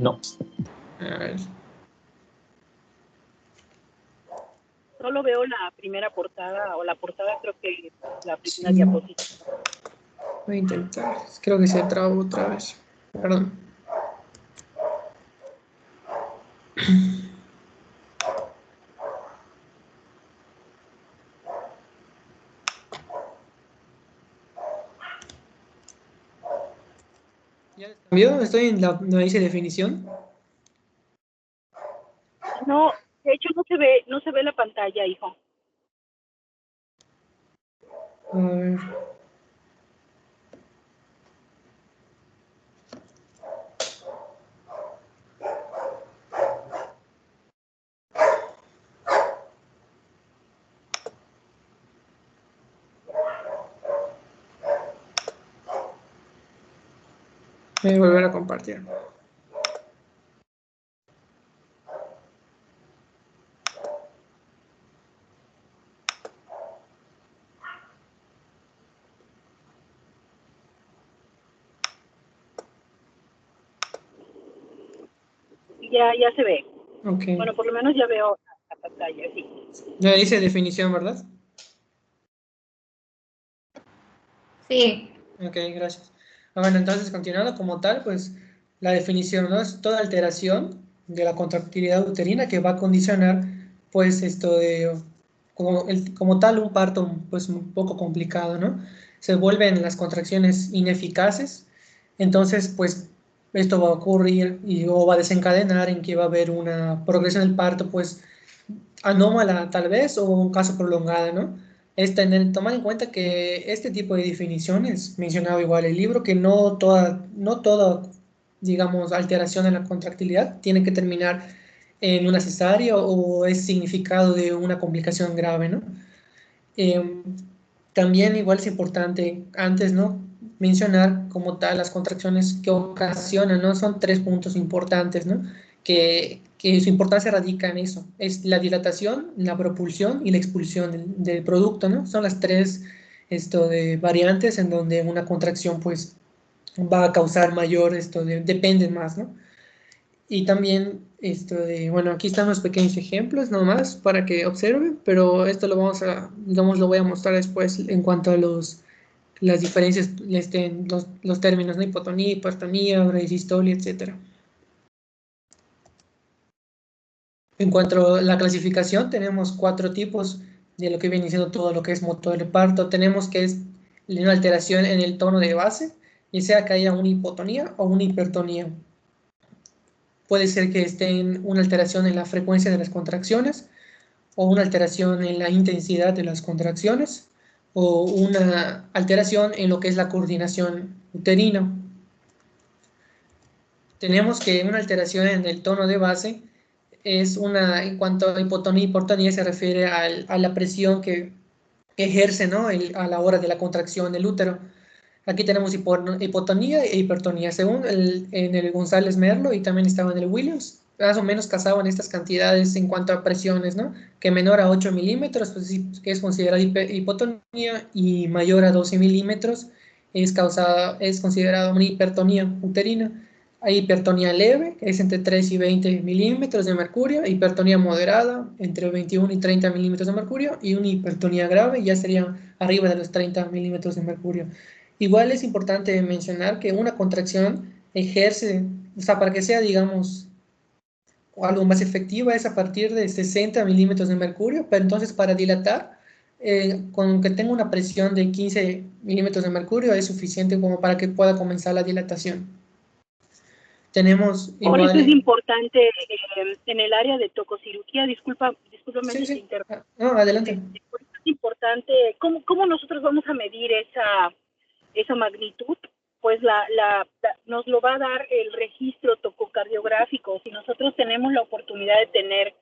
No. A ver. Solo veo la primera portada, o la portada creo que la primera Sí. diapositiva. Voy a intentar. Creo que se trabó otra vez. Perdón. ¿Ya les cambió? Estoy en la donde dice definición. No, de hecho no se ve la pantalla, hijo. A ver. Voy a volver a compartir. Ya se ve. Ok. Bueno, por lo menos ya veo la pantalla, sí. Ya dice definición, ¿verdad? Sí. Ok, gracias. Bueno, entonces, continuando como tal, pues la definición, ¿no? Es toda alteración de la contractilidad uterina que va a condicionar, pues, esto de, como tal, un parto, pues, un poco complicado, ¿no? Se vuelven las contracciones ineficaces, entonces, pues, esto va a ocurrir o va a desencadenar en que va a haber una progresión del parto, pues, anómala tal vez, o un caso prolongada, ¿no? Es tomar en cuenta que este tipo de definiciones, mencionado igual el libro, que no toda, digamos, alteración en la contractilidad tiene que terminar en una cesárea o es significado de una complicación grave, ¿no? Eh, También igual es importante antes, ¿no? Mencionar como tal las contracciones que ocasionan, ¿no? Son 3 puntos importantes, ¿no? Que su importancia radica en eso. Es la dilatación, la propulsión y la expulsión del producto, ¿no? Son las tres de variantes en donde una contracción pues va a causar mayor, dependen más, ¿no? Y también bueno, aquí están los pequeños ejemplos nomás para que observen, pero esto lo voy a mostrar después en cuanto a las diferencias, los términos, ¿no? Hipotonía, hipertonía, bradidistolia, etcétera. En cuanto a la clasificación, tenemos 4 tipos de lo que viene siendo todo lo que es motor de parto. Tenemos que es una alteración en el tono de base, ya sea que haya una hipotonía o una hipertonía. Puede ser que esté en una alteración en la frecuencia de las contracciones, o una alteración en la intensidad de las contracciones, o una alteración en lo que es la coordinación uterina. Tenemos que una alteración en el tono de base es en cuanto a hipotonía y hipertonía, se refiere a la presión que ejerce, ¿no? A la hora de la contracción del útero. Aquí tenemos hipotonía e hipertonía, según en el González Merlo, y también estaba en el Williams, más o menos cazaban estas cantidades en cuanto a presiones, ¿no? Que menor a 8 milímetros, pues sí, que es considerada hipotonía, y mayor a 12 milímetros es considerada una hipertonía uterina. Hay hipertonía leve, que es entre 3 y 20 milímetros de mercurio, hipertonía moderada, entre 21 y 30 milímetros de mercurio, y una hipertonía grave, ya sería arriba de los 30 milímetros de mercurio. Igual es importante mencionar que una contracción ejerce, o sea, para que sea, digamos, algo más efectiva es a partir de 60 milímetros de mercurio, pero entonces para dilatar, con que tenga una presión de 15 milímetros de mercurio es suficiente como para que pueda comenzar la dilatación. Tenemos Por igual... eso es importante en el área de tococirugía, discúlpame Sí, si te sí. interrumpo. No, adelante. Por eso es importante, ¿cómo nosotros vamos a medir esa magnitud? Pues nos lo va a dar el registro tococardiográfico. Si nosotros tenemos la oportunidad de tener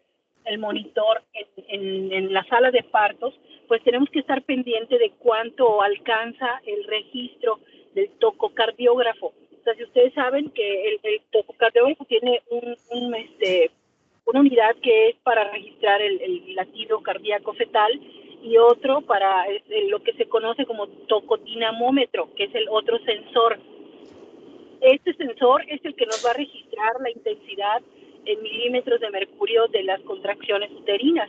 el monitor en la sala de partos, pues tenemos que estar pendiente de cuánto alcanza el registro del tococardiógrafo. O sea, si ustedes saben que el tococardiógrafo tiene una unidad que es para registrar el latido cardíaco fetal, y otro para lo que se conoce como tocodinamómetro, que es el otro sensor. Este sensor es el que nos va a registrar la intensidad en milímetros de mercurio de las contracciones uterinas.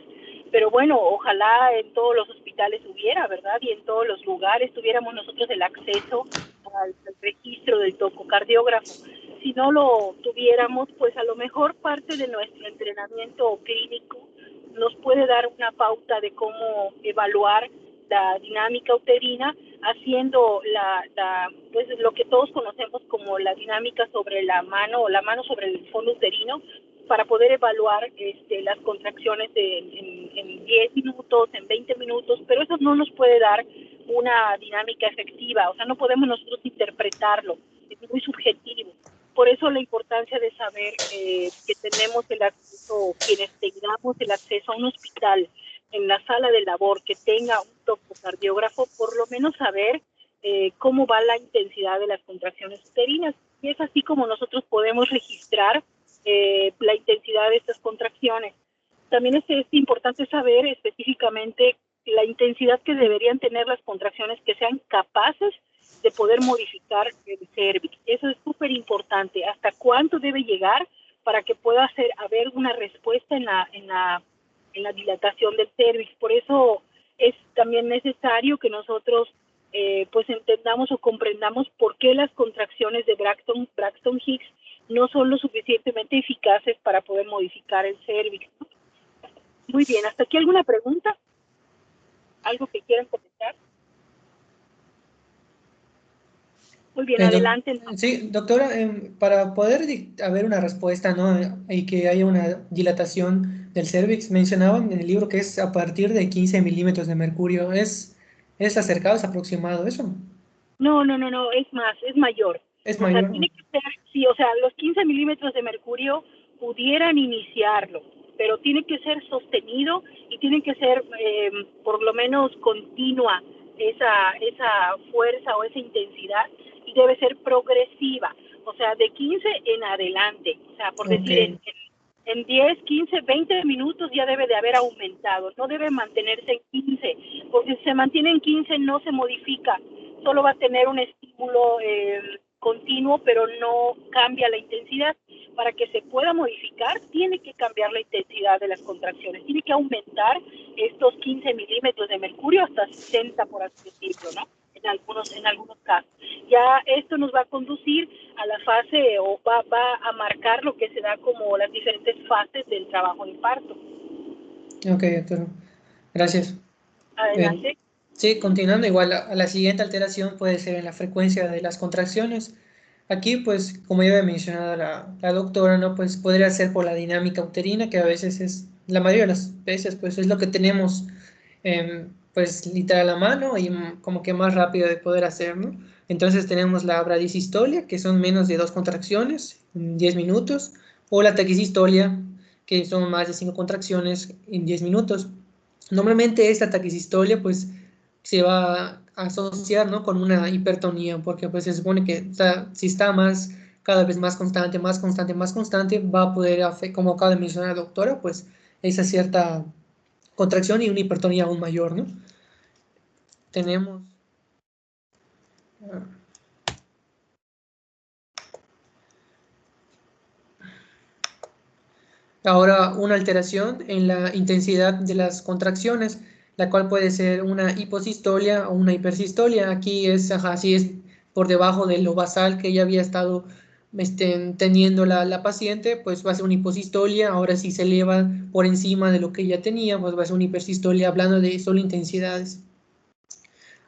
Pero bueno, ojalá en todos los hospitales hubiera, ¿verdad? Y en todos los lugares tuviéramos nosotros el acceso al registro del tococardiógrafo. Si no lo tuviéramos, pues a lo mejor parte de nuestro entrenamiento clínico nos puede dar una pauta de cómo evaluar la dinámica uterina, haciendo pues lo que todos conocemos como la dinámica sobre la mano o la mano sobre el fondo uterino, para poder evaluar las contracciones en 10 minutos, en 20 minutos, pero eso no nos puede dar una dinámica efectiva, o sea, no podemos nosotros interpretarlo, es muy subjetivo. Por eso la importancia de saber que tenemos el acceso, quienes tengamos el acceso a un hospital en la sala de labor que tenga un tococardiógrafo, por lo menos saber cómo va la intensidad de las contracciones uterinas. Y es así como nosotros podemos registrar la intensidad de estas contracciones. También es importante saber específicamente la intensidad que deberían tener las contracciones que sean capaces de poder modificar el cérvix. Eso es súper importante. ¿Hasta cuánto debe llegar para que pueda haber una respuesta en la dilatación del cérvix? Por eso es también necesario que nosotros pues entendamos o comprendamos por qué las contracciones de Braxton Hicks no son lo suficientemente eficaces para poder modificar el cérvix. Muy bien, ¿hasta aquí alguna pregunta? ¿Algo que quieran comentar? Muy bien, adelante. Sí, doctora, para poder haber una respuesta, ¿no? Y que haya una dilatación del cérvix, mencionaban en el libro que es a partir de 15 milímetros de mercurio. ¿Es acercado, es aproximado eso? No, es más, es mayor. Es O mayor. sea, tiene que ser, sí, o sea, los 15 milímetros de mercurio pudieran iniciarlo, pero tiene que ser sostenido y tiene que ser por lo menos continua esa fuerza o esa intensidad, y debe ser progresiva, o sea, de 15 en adelante, o sea, por decir, en 10, 15, 20 minutos ya debe de haber aumentado, no debe mantenerse en 15, porque si se mantiene en 15 no se modifica, solo va a tener un estímulo continuo, pero no cambia la intensidad. Para que se pueda modificar, tiene que cambiar la intensidad de las contracciones, tiene que aumentar estos 15 milímetros de mercurio hasta 60, por así decirlo, ¿no? En algunos casos. Ya esto nos va a conducir a la fase, o va a marcar lo que se da como las diferentes fases del trabajo de parto. Ok, doctor. Gracias. Adelante. Sí, continuando, igual a la siguiente alteración puede ser en la frecuencia de las contracciones. Aquí, pues, como ya había mencionado la doctora, ¿no? Pues podría ser por la dinámica uterina, que a veces la mayoría de las veces, pues es lo que tenemos, pues, literal a la mano y como que más rápido de poder hacer, ¿no? Entonces tenemos la bradisistolia, que son menos de 2 contracciones en 10 minutos, o la taquisistolia, que son más de 5 contracciones en 10 minutos. Normalmente esta taquisistolia, pues, se va a asociar, ¿no? Con una hipertonía, porque pues se supone que si está cada vez más constante, va a poder, como acaba de mencionar la doctora, pues esa cierta contracción y una hipertonía aún mayor, ¿no? Tenemos... Ahora, una alteración en la intensidad de las contracciones, la cual puede ser una hiposistolia o una hipersistolia. Aquí así es por debajo de lo basal que ya había estado teniendo la paciente, pues va a ser una hiposistolia. Ahora si se eleva por encima de lo que ya tenía, pues va a ser una hipersistolia, hablando de solo intensidades.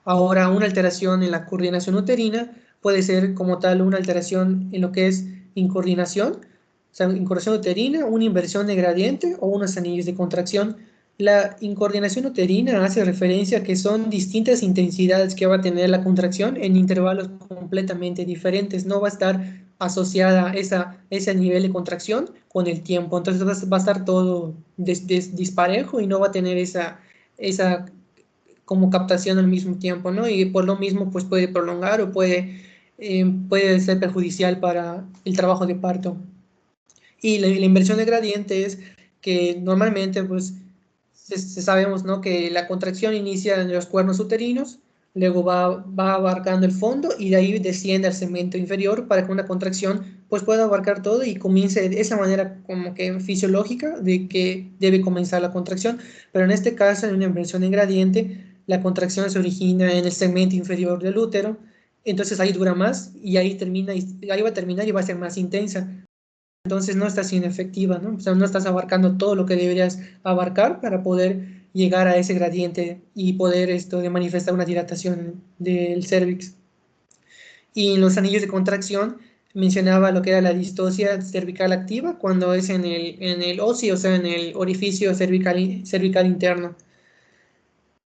Ahora, una alteración en la coordinación uterina puede ser como tal una alteración en lo que es incoordinación, o sea, incoordinación uterina, una inversión de gradiente o unos anillos de contracción. La incoordinación uterina hace referencia a que son distintas intensidades que va a tener la contracción en intervalos completamente diferentes. No va a estar asociada ese nivel de contracción con el tiempo. Entonces va a estar todo disparejo y no va a tener esa como captación al mismo tiempo, ¿no? Y por lo mismo, pues puede prolongar o puede ser perjudicial para el trabajo de parto. Y la inversión de gradiente es que normalmente, pues, sabemos, ¿no? Que la contracción inicia en los cuernos uterinos, luego va abarcando el fondo y de ahí desciende al segmento inferior para que una contracción pues pueda abarcar todo y comience de esa manera como que fisiológica de que debe comenzar la contracción, pero en este caso en una inversión en gradiente la contracción se origina en el segmento inferior del útero, entonces ahí dura más y ahí termina y ahí va a terminar y va a ser más intensa. Entonces no estás siendo efectiva, ¿no? O sea, no estás abarcando todo lo que deberías abarcar para poder llegar a ese gradiente y poder de manifestar una dilatación del cervix. Y en los anillos de contracción mencionaba lo que era la distocia cervical activa cuando es en el OSI, o sea, en el orificio cervical interno.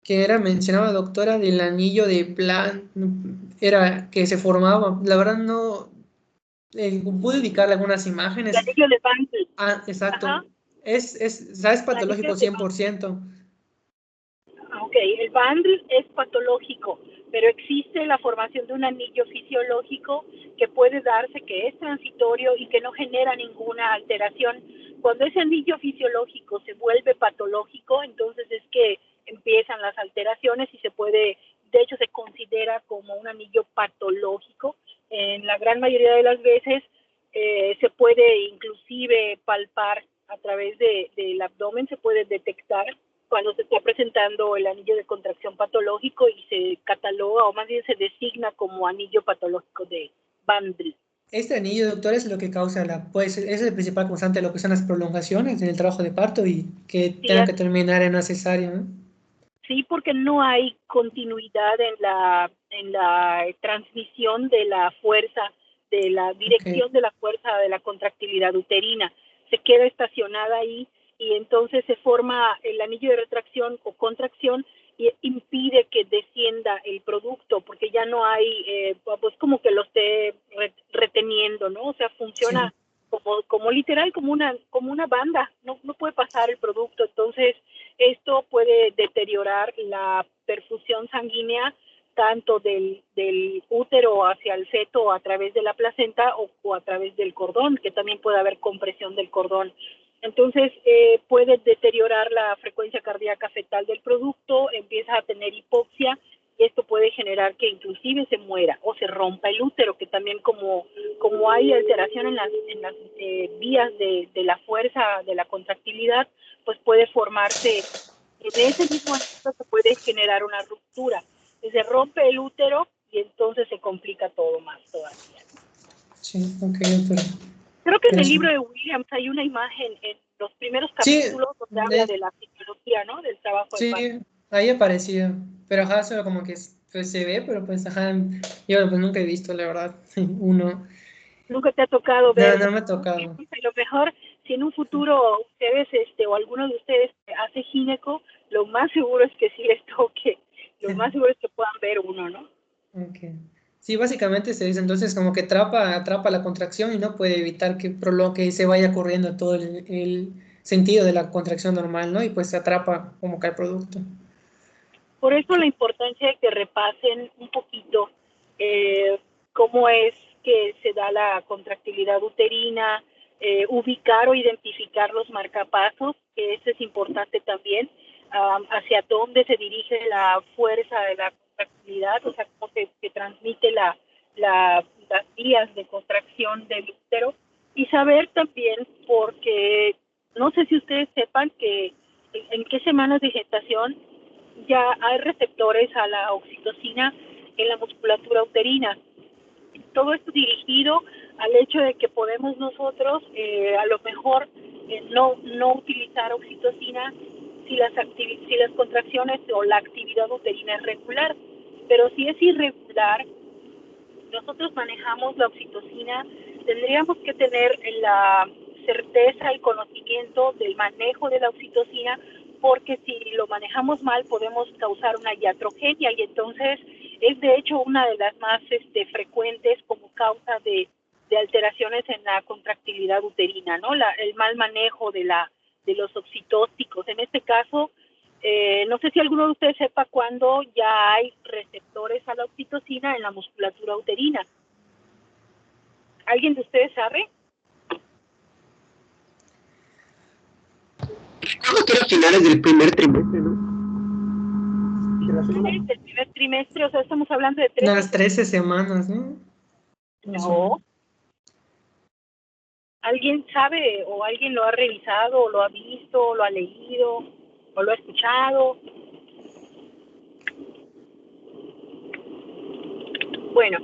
Que era, mencionaba doctora, del anillo de plan, era que se formaba, la verdad no, pude ubicarle algunas El imágenes. anillo de Bantle. Ah, exacto. Ajá. ¿Sabes? El anillo Patológico de 100%. Ok, el Bandl es patológico, pero existe la formación de un anillo fisiológico que puede darse, que es transitorio y que no genera ninguna alteración. Cuando ese anillo fisiológico se vuelve patológico, entonces es que empiezan las alteraciones y se puede, de hecho se considera como un anillo patológico. En la gran mayoría de las veces se puede inclusive palpar a través del abdomen, se puede detectar cuando se está presentando el anillo de contracción patológico y se cataloga o más bien se designa como anillo patológico de Bandl. Este anillo, doctor, es lo que causa pues es el principal causante de lo que son las prolongaciones en el trabajo de parto y que Sí, tenga que terminar en una cesárea, ¿no? sí, porque no hay continuidad en la transmisión de la fuerza, de la Ok. dirección de la fuerza de la contractilidad uterina. Se queda estacionada ahí y entonces se forma el anillo de retracción o contracción y impide que descienda el producto porque ya no hay, pues como que lo esté reteniendo, ¿no? O sea, Sí. funciona como literal, como una banda, no puede pasar el producto. Entonces, esto puede deteriorar la perfusión sanguínea tanto del útero hacia el feto a través de la placenta o a través del cordón, que también puede haber compresión del cordón. Entonces, puede deteriorar la frecuencia cardíaca fetal del producto, empieza a tener hipoxia y esto puede generar que inclusive se muera o se rompa el útero, que también como hay alteración en las vías de la fuerza, de la contractilidad, pues puede formarse en ese mismo momento se puede generar una ruptura. Se rompe el útero y entonces se complica todo más todavía. Sí, ok, doctor. Creo que en el Gracias. libro de Williams hay una imagen en los primeros Sí, capítulos donde habla de- de la fisiología, ¿no? Del trabajo de sí, parto. ahí aparecía. Pero ajá, solo como que pues, se ve, pero pues ajá, yo pues nunca he visto, la verdad, uno. Nunca te ha tocado No, ver. no me ha Bueno, tocado. a lo mejor si en un futuro ustedes o alguno de ustedes hace gineco, lo más seguro es que sí les toque, lo más seguro es que puedan ver uno, ¿no? Okay. Sí, básicamente se dice entonces como que atrapa la contracción y no puede evitar que prolongue y se vaya corriendo todo el sentido de la contracción normal, ¿no? Y pues se atrapa como que el producto. Por eso la Okay. importancia de que repasen un poquito cómo es que se da la contractilidad uterina, ubicar o identificar los marcapasos, que eso es importante también, hacia dónde se dirige la fuerza de la contractilidad, o sea, cómo se transmite las vías de contracción del útero, y saber también, porque no sé si ustedes sepan que en qué semanas de gestación ya hay receptores a la oxitocina en la musculatura uterina. Todo esto dirigido al hecho de que podemos nosotros a lo mejor no utilizar oxitocina si las contracciones o la actividad uterina es regular, pero si es irregular, nosotros manejamos la oxitocina, tendríamos que tener la certeza y conocimiento del manejo de la oxitocina, porque si lo manejamos mal podemos causar una iatrogenia y entonces es de hecho una de las más frecuentes como causa de alteraciones en la contractilidad uterina, ¿no? El mal manejo de los oxitóxicos. En este caso, no sé si alguno de ustedes sepa cuándo ya hay receptores a la oxitocina en la musculatura uterina. ¿Alguien de ustedes sabe? Recuerdo que era a finales del primer trimestre, ¿no? El primer trimestre, o sea, estamos hablando de Unas 13 semanas, ¿no? No. ¿Alguien sabe o alguien lo ha revisado, o lo ha visto, o lo ha leído, o lo ha escuchado? Bueno,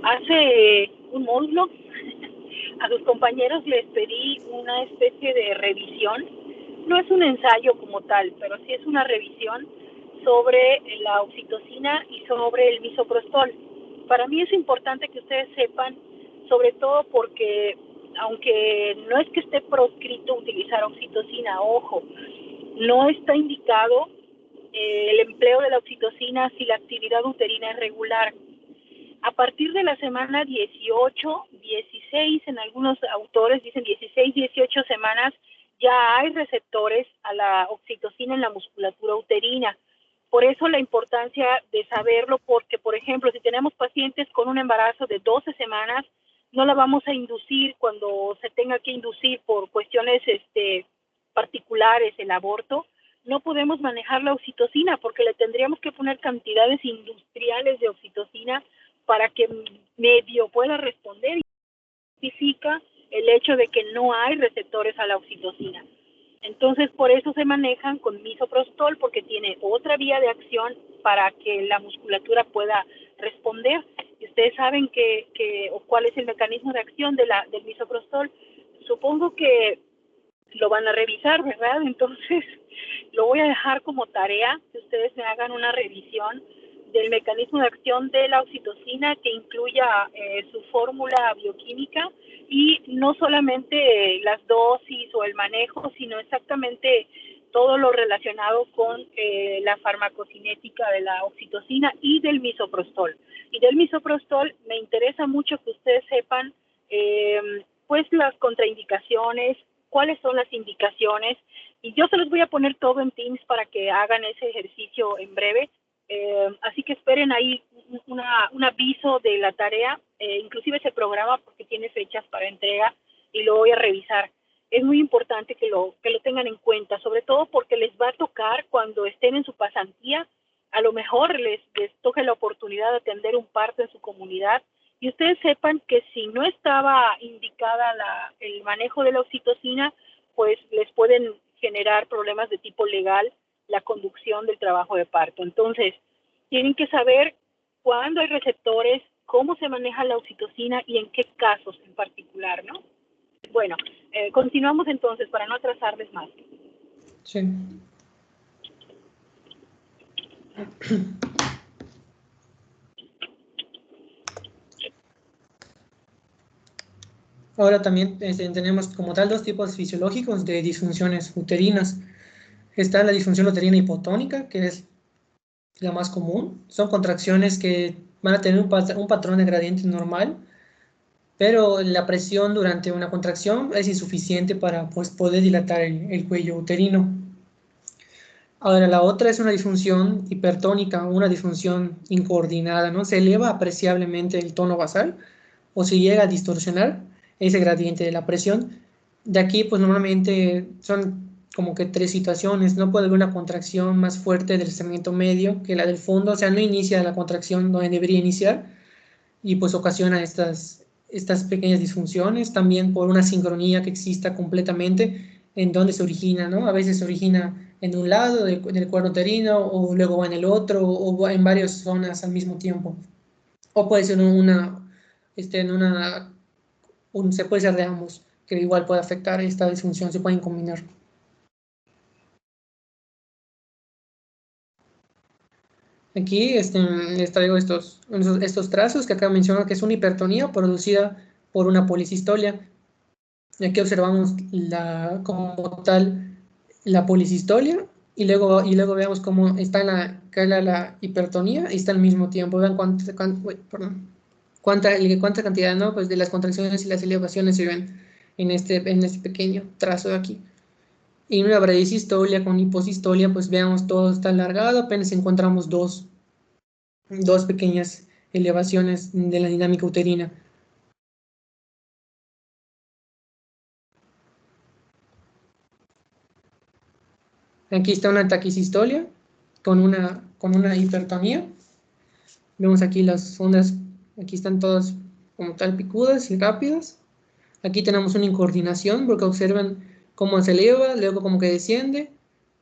hace un módulo a sus compañeros les pedí una especie de revisión. No es un ensayo como tal, pero sí es una revisión sobre la oxitocina y sobre el misoprostol. Para mí es importante que ustedes sepan, sobre todo porque, aunque no es que esté proscrito utilizar oxitocina, ojo, no está indicado el empleo de la oxitocina si la actividad uterina es regular. A partir de la semana 18, 16, en algunos autores dicen 16, 18 semanas, ya hay receptores a la oxitocina en la musculatura uterina. Por eso la importancia de saberlo, porque, por ejemplo, si tenemos pacientes con un embarazo de 12 semanas, no la vamos a inducir cuando se tenga que inducir por cuestiones particulares, el aborto. No podemos manejar la oxitocina porque le tendríamos que poner cantidades industriales de oxitocina para que medio pueda responder, y justifica el hecho de que no hay receptores a la oxitocina. Entonces, por eso se manejan con misoprostol, porque tiene otra vía de acción para que la musculatura pueda responder. Y ustedes saben o cuál es el mecanismo de acción del misoprostol. Supongo que lo van a revisar, ¿verdad? Entonces, lo voy a dejar como tarea que ustedes me hagan una revisión del mecanismo de acción de la oxitocina, que incluya su fórmula bioquímica y no solamente las dosis o el manejo, sino exactamente todo lo relacionado con la farmacocinética de la oxitocina y del misoprostol. Y del misoprostol me interesa mucho que ustedes sepan pues las contraindicaciones, cuáles son las indicaciones, y yo se los voy a poner todo en Teams para que hagan ese ejercicio en breve. Así que esperen ahí un aviso de la tarea, inclusive ese programa, porque tiene fechas para entrega y lo voy a revisar. Es muy importante que lo tengan en cuenta, sobre todo porque les va a tocar cuando estén en su pasantía. A lo mejor les toque la oportunidad de atender un parto en su comunidad, y ustedes sepan que si no estaba indicada el manejo de la oxitocina, pues les pueden generar problemas de tipo legal la conducción del trabajo de parto. Entonces, tienen que saber cuándo hay receptores, cómo se maneja la oxitocina y en qué casos en particular, ¿no? Bueno, continuamos entonces para no atrasarles más. Sí. Ahora también tenemos como tal dos tipos fisiológicos de disfunciones uterinas. Está la disfunción uterina hipotónica, que es la más común. Son contracciones que van a tener un patrón de gradiente normal, pero la presión durante una contracción es insuficiente para pues, poder dilatar el cuello uterino. Ahora, la otra es una disfunción hipertónica, una disfunción incoordinada, ¿no? Se eleva apreciablemente el tono basal o se llega a distorsionar ese gradiente de la presión. De aquí, pues normalmente son como que tres situaciones. No puede haber una contracción más fuerte del segmento medio que la del fondo, o sea, no inicia la contracción donde debería iniciar y pues ocasiona estas pequeñas disfunciones. También por una sincronía que exista completamente en donde se origina, ¿no? A veces se origina en un lado del cuerno uterino o luego va en el otro o en varias zonas al mismo tiempo. O puede ser se puede ser de ambos, que igual puede afectar esta disfunción, se pueden combinar. Aquí les traigo estos trazos que acá menciono que es una hipertonía producida por una policistolia. Y aquí observamos como tal la policistolia y luego veamos cómo está la hipertonía y está al mismo tiempo. Vean cuánta cantidad, ¿no? Pues de las contracciones y las elevaciones se ven en este pequeño trazo de aquí. Y en una bradicistolia con hiposistolia, pues veamos todo está alargado, apenas encontramos dos pequeñas elevaciones de la dinámica uterina. Aquí está una taquicistolia con una hipertonía. Vemos aquí las ondas, aquí están todas como tal picudas y rápidas. Aquí tenemos una incoordinación porque observan cómo se eleva, luego como que desciende,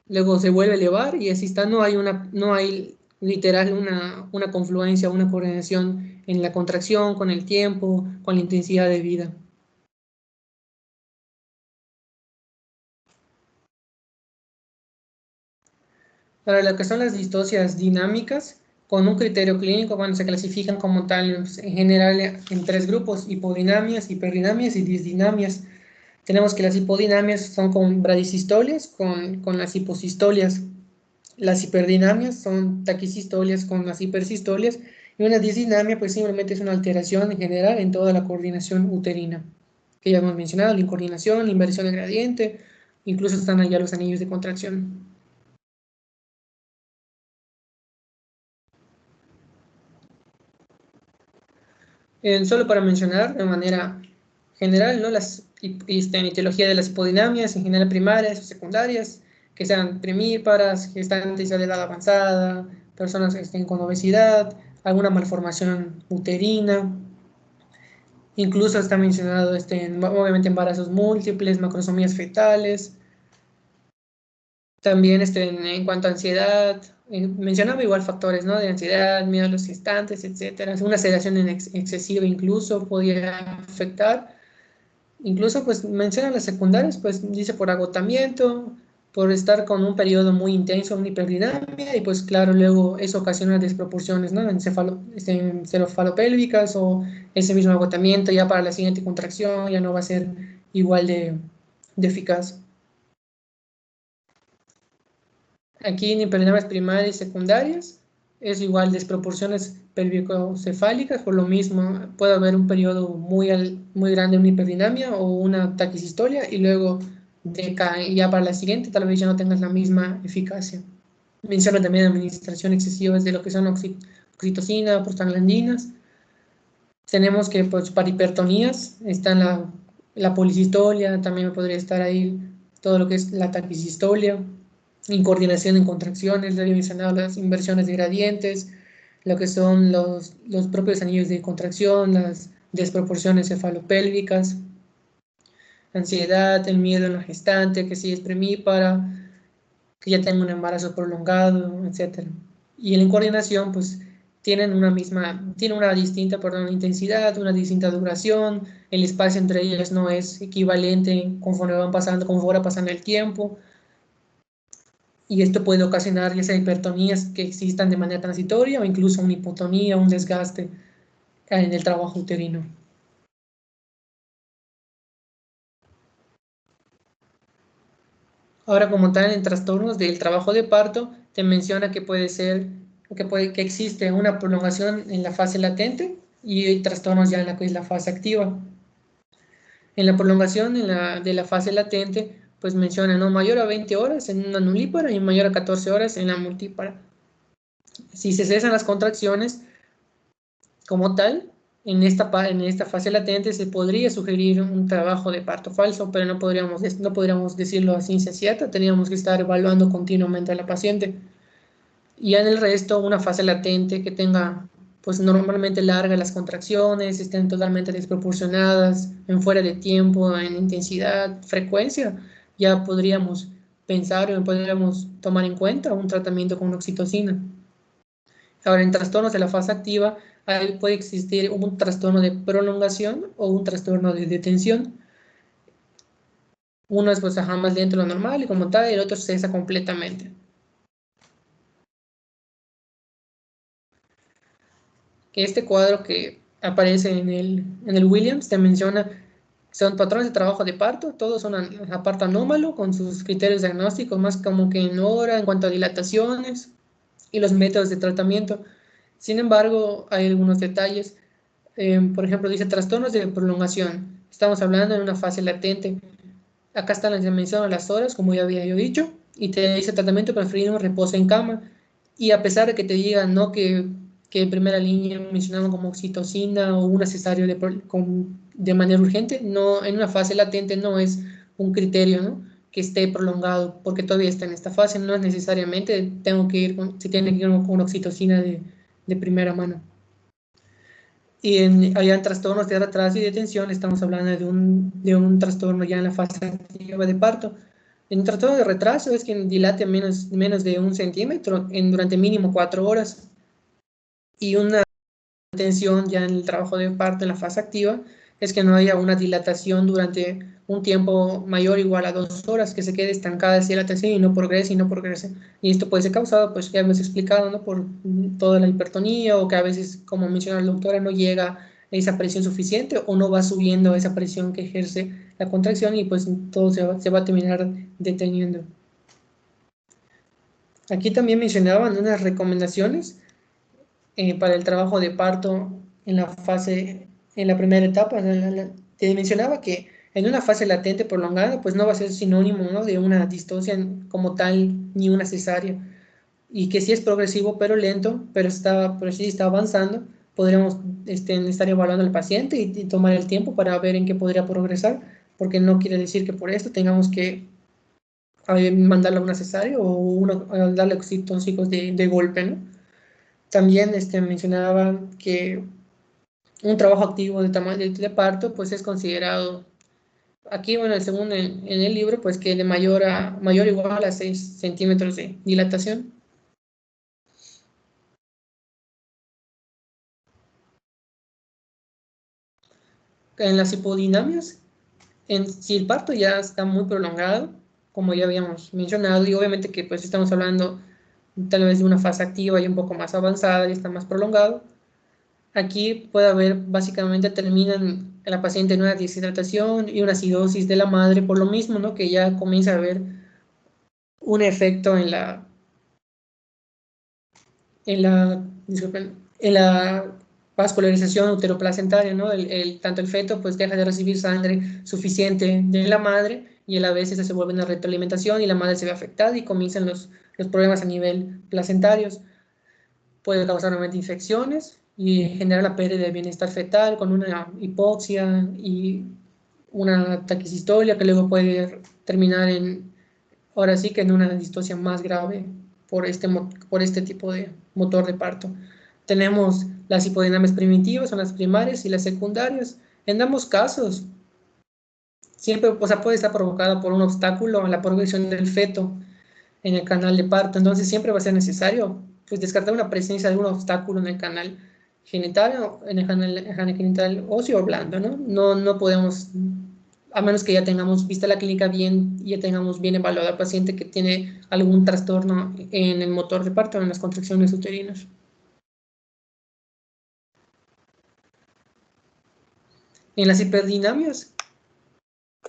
luego se vuelve a elevar y así está. No hay literal una confluencia, una coordinación en la contracción, con el tiempo, con la intensidad de vida. Para lo que son las distocias dinámicas, con un criterio clínico, bueno, se clasifican como tal en general en tres grupos: hipodinamias, hiperdinamias y disdinamias. Tenemos que las hipodinamias son con bradisistolias, con las hiposistolias. Las hiperdinamias son taquisistolias con las hipersistolias, y una disdinamia pues simplemente es una alteración en general en toda la coordinación uterina, que ya hemos mencionado: la incoordinación, la inversión de gradiente, incluso están allá los anillos de contracción. Solo para mencionar de manera general, ¿no? En etiología de las hipodinamias, en general primarias o secundarias, que sean primíparas, gestantes de edad avanzada, personas que estén con obesidad, alguna malformación uterina. Incluso está mencionado obviamente embarazos múltiples, macrosomías fetales. También en cuanto a ansiedad, mencionaba igual factores, ¿no? De ansiedad, miedo a los gestantes, etcétera. Una sedación excesiva incluso podría afectar. Incluso pues menciona las secundarias, pues dice por agotamiento, por estar con un periodo muy intenso, una hiperdinamia, y pues claro, luego eso ocasiona desproporciones, ¿no? En cefalopélvicas, o ese mismo agotamiento ya para la siguiente contracción ya no va a ser igual de eficaz. Aquí en hiperdinamias primarias y secundarias es igual desproporciones pélvico-cefálicas. Por lo mismo puede haber un periodo muy grande de una hiperdinamia o una taquisistolia, y luego decae ya para la siguiente, tal vez ya no tengas la misma eficacia. Menciona también administración excesiva de lo que son oxitocina, prostaglandinas. Tenemos que pues, para hipertonías está la policistolia, también podría estar ahí todo lo que es la taquisistolia, incoordinación en contracciones, ya he mencionado las inversiones de gradientes, lo que son los propios anillos de contracción, las desproporciones cefalopélvicas, ansiedad, el miedo en la gestante, que si es primípara, que ya tenga un embarazo prolongado, etc. Y en la incoordinación, pues tienen una distinta, intensidad, una distinta duración, el espacio entre ellas no es equivalente conforme va pasando el tiempo, y esto puede ocasionar ya sea hipertonías que existan de manera transitoria o incluso una hipotonía, un desgaste en el trabajo uterino. Ahora, como tal, en trastornos del trabajo de parto, te menciona que que existe una prolongación en la fase latente y trastornos ya en la que es la fase activa. En la prolongación de la fase latente, pues menciona, ¿no?, mayor a 20 horas en una nulípara y mayor a 14 horas en la multípara. Si se cesan las contracciones como tal, en esta fase latente se podría sugerir un trabajo de parto falso, pero no podríamos decirlo a ciencia cierta, tendríamos que estar evaluando continuamente a la paciente. Y en el resto, una fase latente que tenga, pues normalmente largas las contracciones, estén totalmente desproporcionadas, en fuera de tiempo, en intensidad, frecuencia, ya podríamos pensar o podríamos tomar en cuenta un tratamiento con oxitocina. Ahora, en trastornos de la fase activa, puede existir un trastorno de prolongación o un trastorno de detención. Uno es pues más lento de lo normal y como tal, y el otro cesa completamente. Este cuadro que aparece en el Williams te menciona, son patrones de trabajo de parto, todos son a parto anómalo, con sus criterios diagnósticos, más como que en hora, en cuanto a dilataciones, y los métodos de tratamiento. Sin embargo, hay algunos detalles. Por ejemplo, dice trastornos de prolongación. Estamos hablando de una fase latente. Acá están las dimensiones, las horas, como ya había yo dicho, y te dice tratamiento preferido, reposo en cama. Y a pesar de que te digan, ¿no?, que en primera línea mencionaban como oxitocina o un cesárea de manera urgente, no, en una fase latente no es un criterio, ¿no? que esté prolongado, porque todavía está en esta fase, no es necesariamente, se tiene que ir con una oxitocina de primera mano. Y allá en trastornos de retraso y de tensión estamos hablando de un trastorno ya en la fase activa de parto. En un trastorno de retraso es que dilate menos de 1 centímetro durante mínimo 4 horas. Y una tensión ya en el trabajo de parto en la fase activa es que no haya una dilatación durante un tiempo mayor o igual a 2 horas, que se quede estancada esa dilatación y no progrese y no progrese. Y esto puede ser causado, pues ya hemos explicado, ¿no? Por toda la hipertonía o que a veces, como menciona la doctora, no llega esa presión suficiente o no va subiendo esa presión que ejerce la contracción y pues todo se va a terminar deteniendo. Aquí también mencionaban unas recomendaciones para el trabajo de parto en en la primera etapa. Te mencionaba que en una fase latente prolongada, pues no va a ser sinónimo, ¿no? De una distocia como tal, ni una cesárea. Y que sí es progresivo, pero lento, pero sí está avanzando. Podríamos estar evaluando al paciente y tomar el tiempo para ver en qué podría progresar, porque no quiere decir que por esto tengamos que mandarle a una cesárea o darle oxítonicos de golpe, ¿no? También mencionaba que un trabajo activo de parto pues es considerado, aquí bueno, según en el libro, pues que de mayor o igual a 6 centímetros de dilatación. En las hipodinamias, si el parto ya está muy prolongado, como ya habíamos mencionado, y obviamente que pues estamos hablando tal vez de una fase activa y un poco más avanzada y está más prolongado, aquí puede haber, básicamente terminan la paciente en una deshidratación y una acidosis de la madre, por lo mismo, ¿no? Que ya comienza a haber un efecto disculpen, en la vascularización uteroplacentaria, ¿no? Tanto el feto pues deja de recibir sangre suficiente de la madre y a la vez esa se vuelve una retroalimentación y la madre se ve afectada y comienzan los problemas a nivel placentarios. Puede causar nuevamente infecciones y generar la pérdida de bienestar fetal con una hipoxia y una taquicistolia que luego puede terminar ahora sí que en una distocia más grave por este tipo de motor de parto. Tenemos las hipodinamias primitivas, son las primarias y las secundarias. En ambos casos, siempre, o sea, puede estar provocada por un obstáculo a la progresión del feto en el canal de parto. Entonces siempre va a ser necesario pues, descartar una presencia de algún obstáculo en el canal genital, en el canal genital óseo o blando, ¿no? No podemos, a menos que ya tengamos vista la clínica bien y ya tengamos bien evaluado al paciente que tiene algún trastorno en el motor de parto, en las contracciones uterinas. En las hiperdinamias,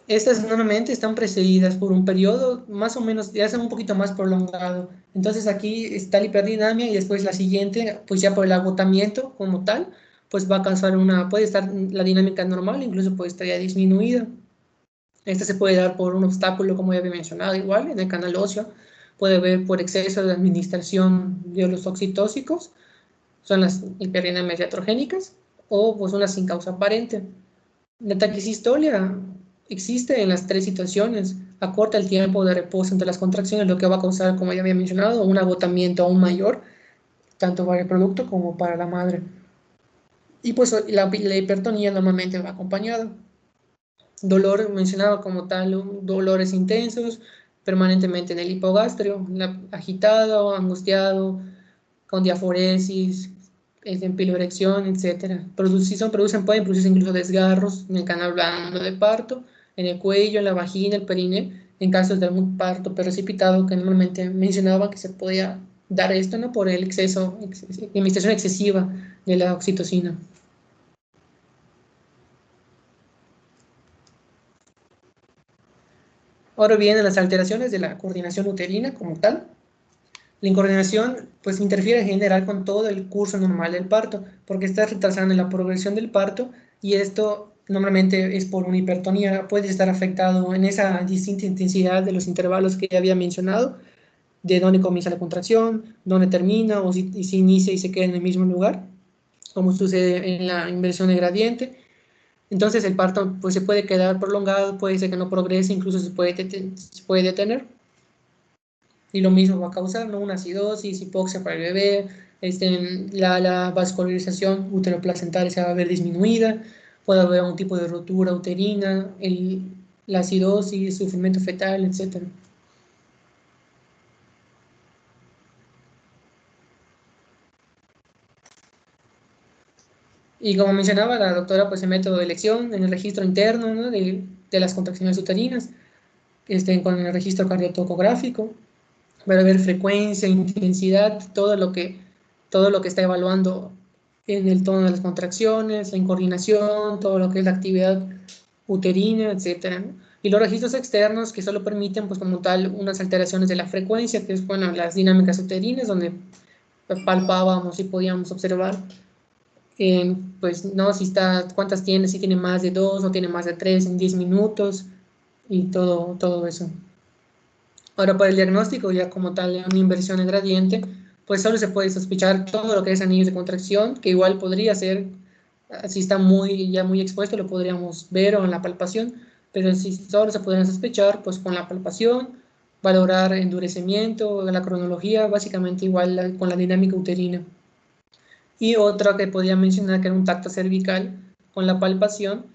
estas normalmente están precedidas por un periodo más o menos, ya sea un poquito más prolongado. Entonces aquí está la hiperdinamia y después la siguiente, pues ya por el agotamiento como tal, pues va a causar puede estar la dinámica normal, incluso puede estar ya disminuida. Esta se puede dar por un obstáculo, como ya había mencionado, igual en el canal óseo, puede haber por exceso de administración de los oxitóxicos, son las hiperdinamias iatrogénicas, o pues una sin causa aparente. La taquicistolia existe en las tres situaciones. Acorta el tiempo de reposo entre las contracciones, lo que va a causar, como ya había mencionado, un agotamiento aún mayor, tanto para el producto como para la madre. Y pues la hipertonía normalmente va acompañada. Dolor mencionado como tal, dolores intensos, permanentemente en el hipogastrio, agitado, angustiado, con diaforesis, en piloerección, etc. Pueden producirse incluso desgarros en el canal blando de parto, en el cuello, en la vagina, el perine, en casos de algún parto precipitado, que normalmente mencionaba que se podía dar esto, ¿no? Por el administración excesiva de la oxitocina. Ahora vienen las alteraciones de la coordinación uterina como tal. La incoordinación pues interfiere en general con todo el curso normal del parto, porque está retrasando la progresión del parto y esto normalmente es por una hipertonía, puede estar afectado en esa distinta intensidad de los intervalos que ya había mencionado, de dónde comienza la contracción, dónde termina o si inicia y se queda en el mismo lugar, como sucede en la inversión de gradiente. Entonces el parto pues se puede quedar prolongado, puede ser que no progrese, incluso se puede detener. Y lo mismo va a causar, ¿no? Una acidosis, hipoxia para el bebé, la vascularización uteroplacentaria se va a ver disminuida, puede haber un tipo de rotura uterina, la acidosis, sufrimiento fetal, etc. Y como mencionaba la doctora, pues el método de elección en el registro interno, ¿no? de las contracciones uterinas, con el registro cardiotocográfico, para ver frecuencia, intensidad, todo lo que está evaluando en el tono de las contracciones, en coordinación, todo lo que es la actividad uterina, etcétera, ¿no? Y los registros externos que solo permiten, pues como tal, unas alteraciones de la frecuencia, que es, bueno, las dinámicas uterinas, donde palpábamos y podíamos observar, pues, no, cuántas tiene, si tiene más de 2 o tiene más de 3 en 10 minutos, y todo eso. Ahora, para el diagnóstico, ya como tal, una inversión en gradiente, pues solo se puede sospechar todo lo que es anillos de contracción, que igual podría ser, si está ya muy expuesto, lo podríamos ver o en la palpación, pero si solo se podrían sospechar, pues con la palpación, valorar endurecimiento, la cronología, básicamente igual con la dinámica uterina. Y otra que podría mencionar, que era un tacto cervical con la palpación,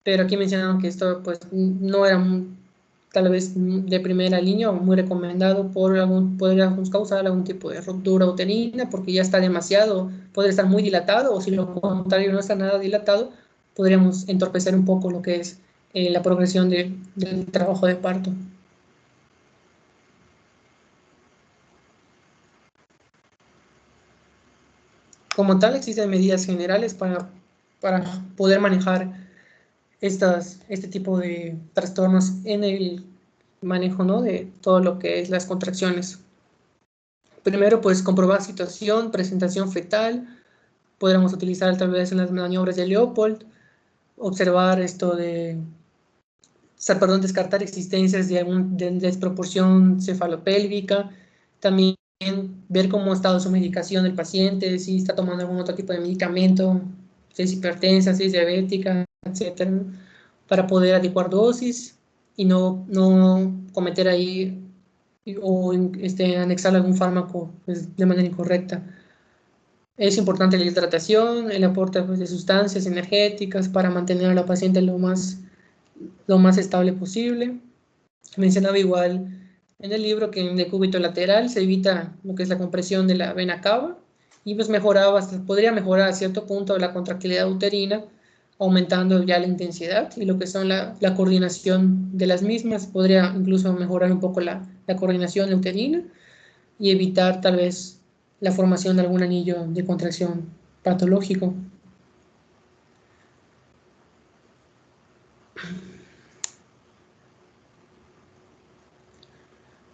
pero aquí mencionaron que esto pues no era tal vez de primera línea o muy recomendado podría causar algún tipo de ruptura uterina porque ya está demasiado, puede estar muy dilatado, o si lo contrario no está nada dilatado, podríamos entorpecer un poco lo que es la progresión del trabajo de parto. Como tal, existen medidas generales para poder manejar este tipo de trastornos en el manejo, ¿no? De todo lo que es las contracciones. Primero, pues comprobar situación, presentación fetal, podríamos utilizar tal vez en las maniobras de Leopold, observar descartar existencias de desproporción cefalopélvica, también ver cómo ha estado su medicación del paciente, si está tomando algún otro tipo de medicamento, si es hipertensa, si es diabética, etcétera, para poder adecuar dosis y no cometer ahí o anexar algún fármaco pues, de manera incorrecta. Es importante la hidratación, el aporte pues, de sustancias energéticas para mantener a la paciente lo más estable posible. Mencionaba igual en el libro que en decúbito lateral se evita lo que es la compresión de la vena cava y pues podría mejorar a cierto punto la contractilidad uterina, aumentando ya la intensidad y lo que son la coordinación de las mismas, podría incluso mejorar un poco la coordinación uterina y evitar tal vez la formación de algún anillo de contracción patológico.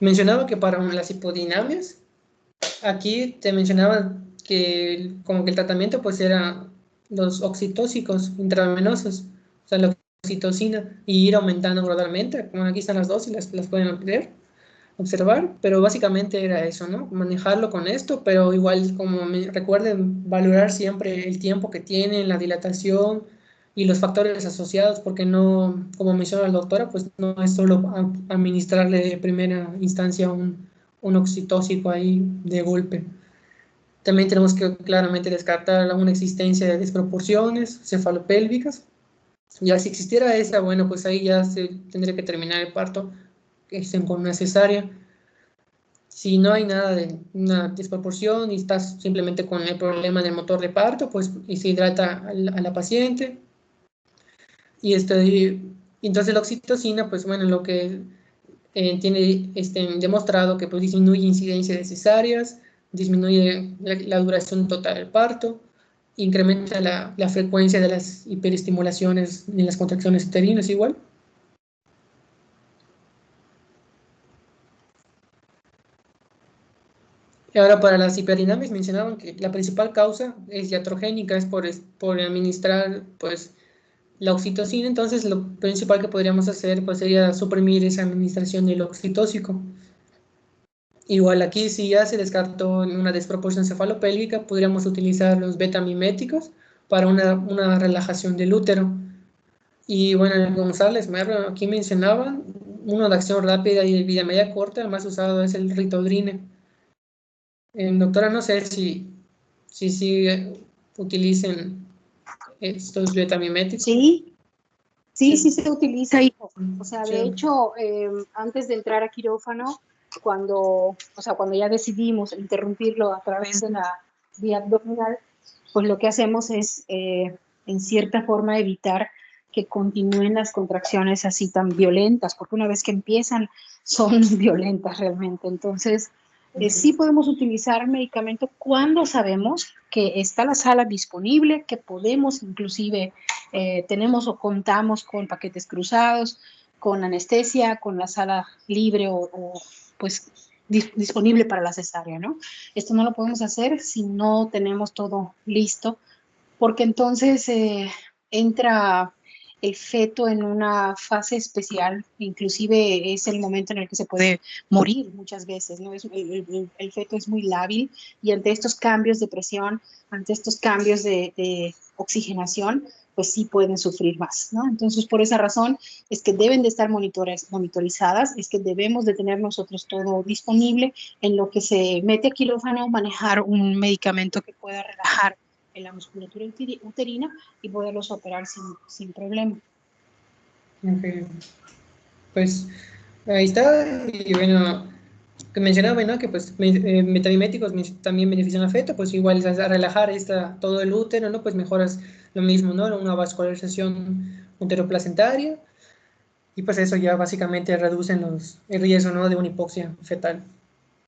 Mencionaba que para las hipodinamias, aquí te mencionaba que como que el tratamiento pues era los oxitóxicos intravenosos, o sea, la oxitocina, y ir aumentando gradualmente, como aquí están las dos y las pueden ver, observar, pero básicamente era eso, ¿no? Manejarlo con esto, pero igual como recuerden valorar siempre el tiempo que tienen, la dilatación y los factores asociados, porque no, como menciona la doctora, pues no es solo administrarle de primera instancia un oxitóxico ahí de golpe. También tenemos que claramente descartar alguna existencia de desproporciones cefalopélvicas. Ya si existiera esa, bueno, pues ahí ya se tendría que terminar el parto con una cesárea. Si no hay nada de una desproporción y estás simplemente con el problema del motor de parto, pues y se hidrata a la paciente. Y entonces la oxitocina, pues bueno, lo que tiene demostrado que pues, disminuye incidencia de cesáreas, disminuye la duración total del parto, incrementa la frecuencia de las hiperestimulaciones en las contracciones uterinas igual. Y ahora para las hiperdinamias mencionaban que la principal causa es iatrogénica, es por administrar pues la oxitocina, entonces lo principal que podríamos hacer pues sería suprimir esa administración del oxitóxico. Igual aquí si ya se descartó una desproporción cefalopélvica, podríamos utilizar los betamiméticos para una relajación del útero. Y bueno, en González Merlo, aquí mencionaban uno de acción rápida y de vida media corta, el más usado es el Ritodrine. Doctora, no sé si utilicen estos bioetamiméticos. Sí, sí, Sí. sí se utiliza, hijo. O sea, de Sí. hecho, antes de entrar a quirófano, cuando ya decidimos interrumpirlo a través de la vía abdominal, pues lo que hacemos es, en cierta forma, evitar que continúen las contracciones así tan violentas, porque una vez que empiezan, son violentas realmente. Entonces, sí podemos utilizar medicamento cuando sabemos que está la sala disponible, que podemos inclusive, tenemos o contamos con paquetes cruzados, con anestesia, con la sala libre pues disponible para la cesárea, ¿no? Esto no lo podemos hacer si no tenemos todo listo, porque entonces entra el feto en una fase especial, inclusive es el momento en el que se puede morir muchas veces, ¿no? El feto es muy lábil y ante estos cambios de presión, ante estos cambios de oxigenación, pues sí pueden sufrir más, ¿no? Entonces, por esa razón es que deben de estar monitorizadas, es que debemos de tener nosotros todo disponible en lo que se mete a quirófano, manejar un medicamento que pueda relajar en la musculatura uterina y poderlos operar sin problema. Ok. Pues ahí está, y bueno, que mencionaba, ¿no? Que pues metamiméticos también benefician al feto, pues igual a relajar todo el útero, ¿no? Pues mejoras lo mismo, ¿no? Una vascularización uteroplacentaria, y pues eso ya básicamente reduce el riesgo, ¿no? De una hipoxia fetal.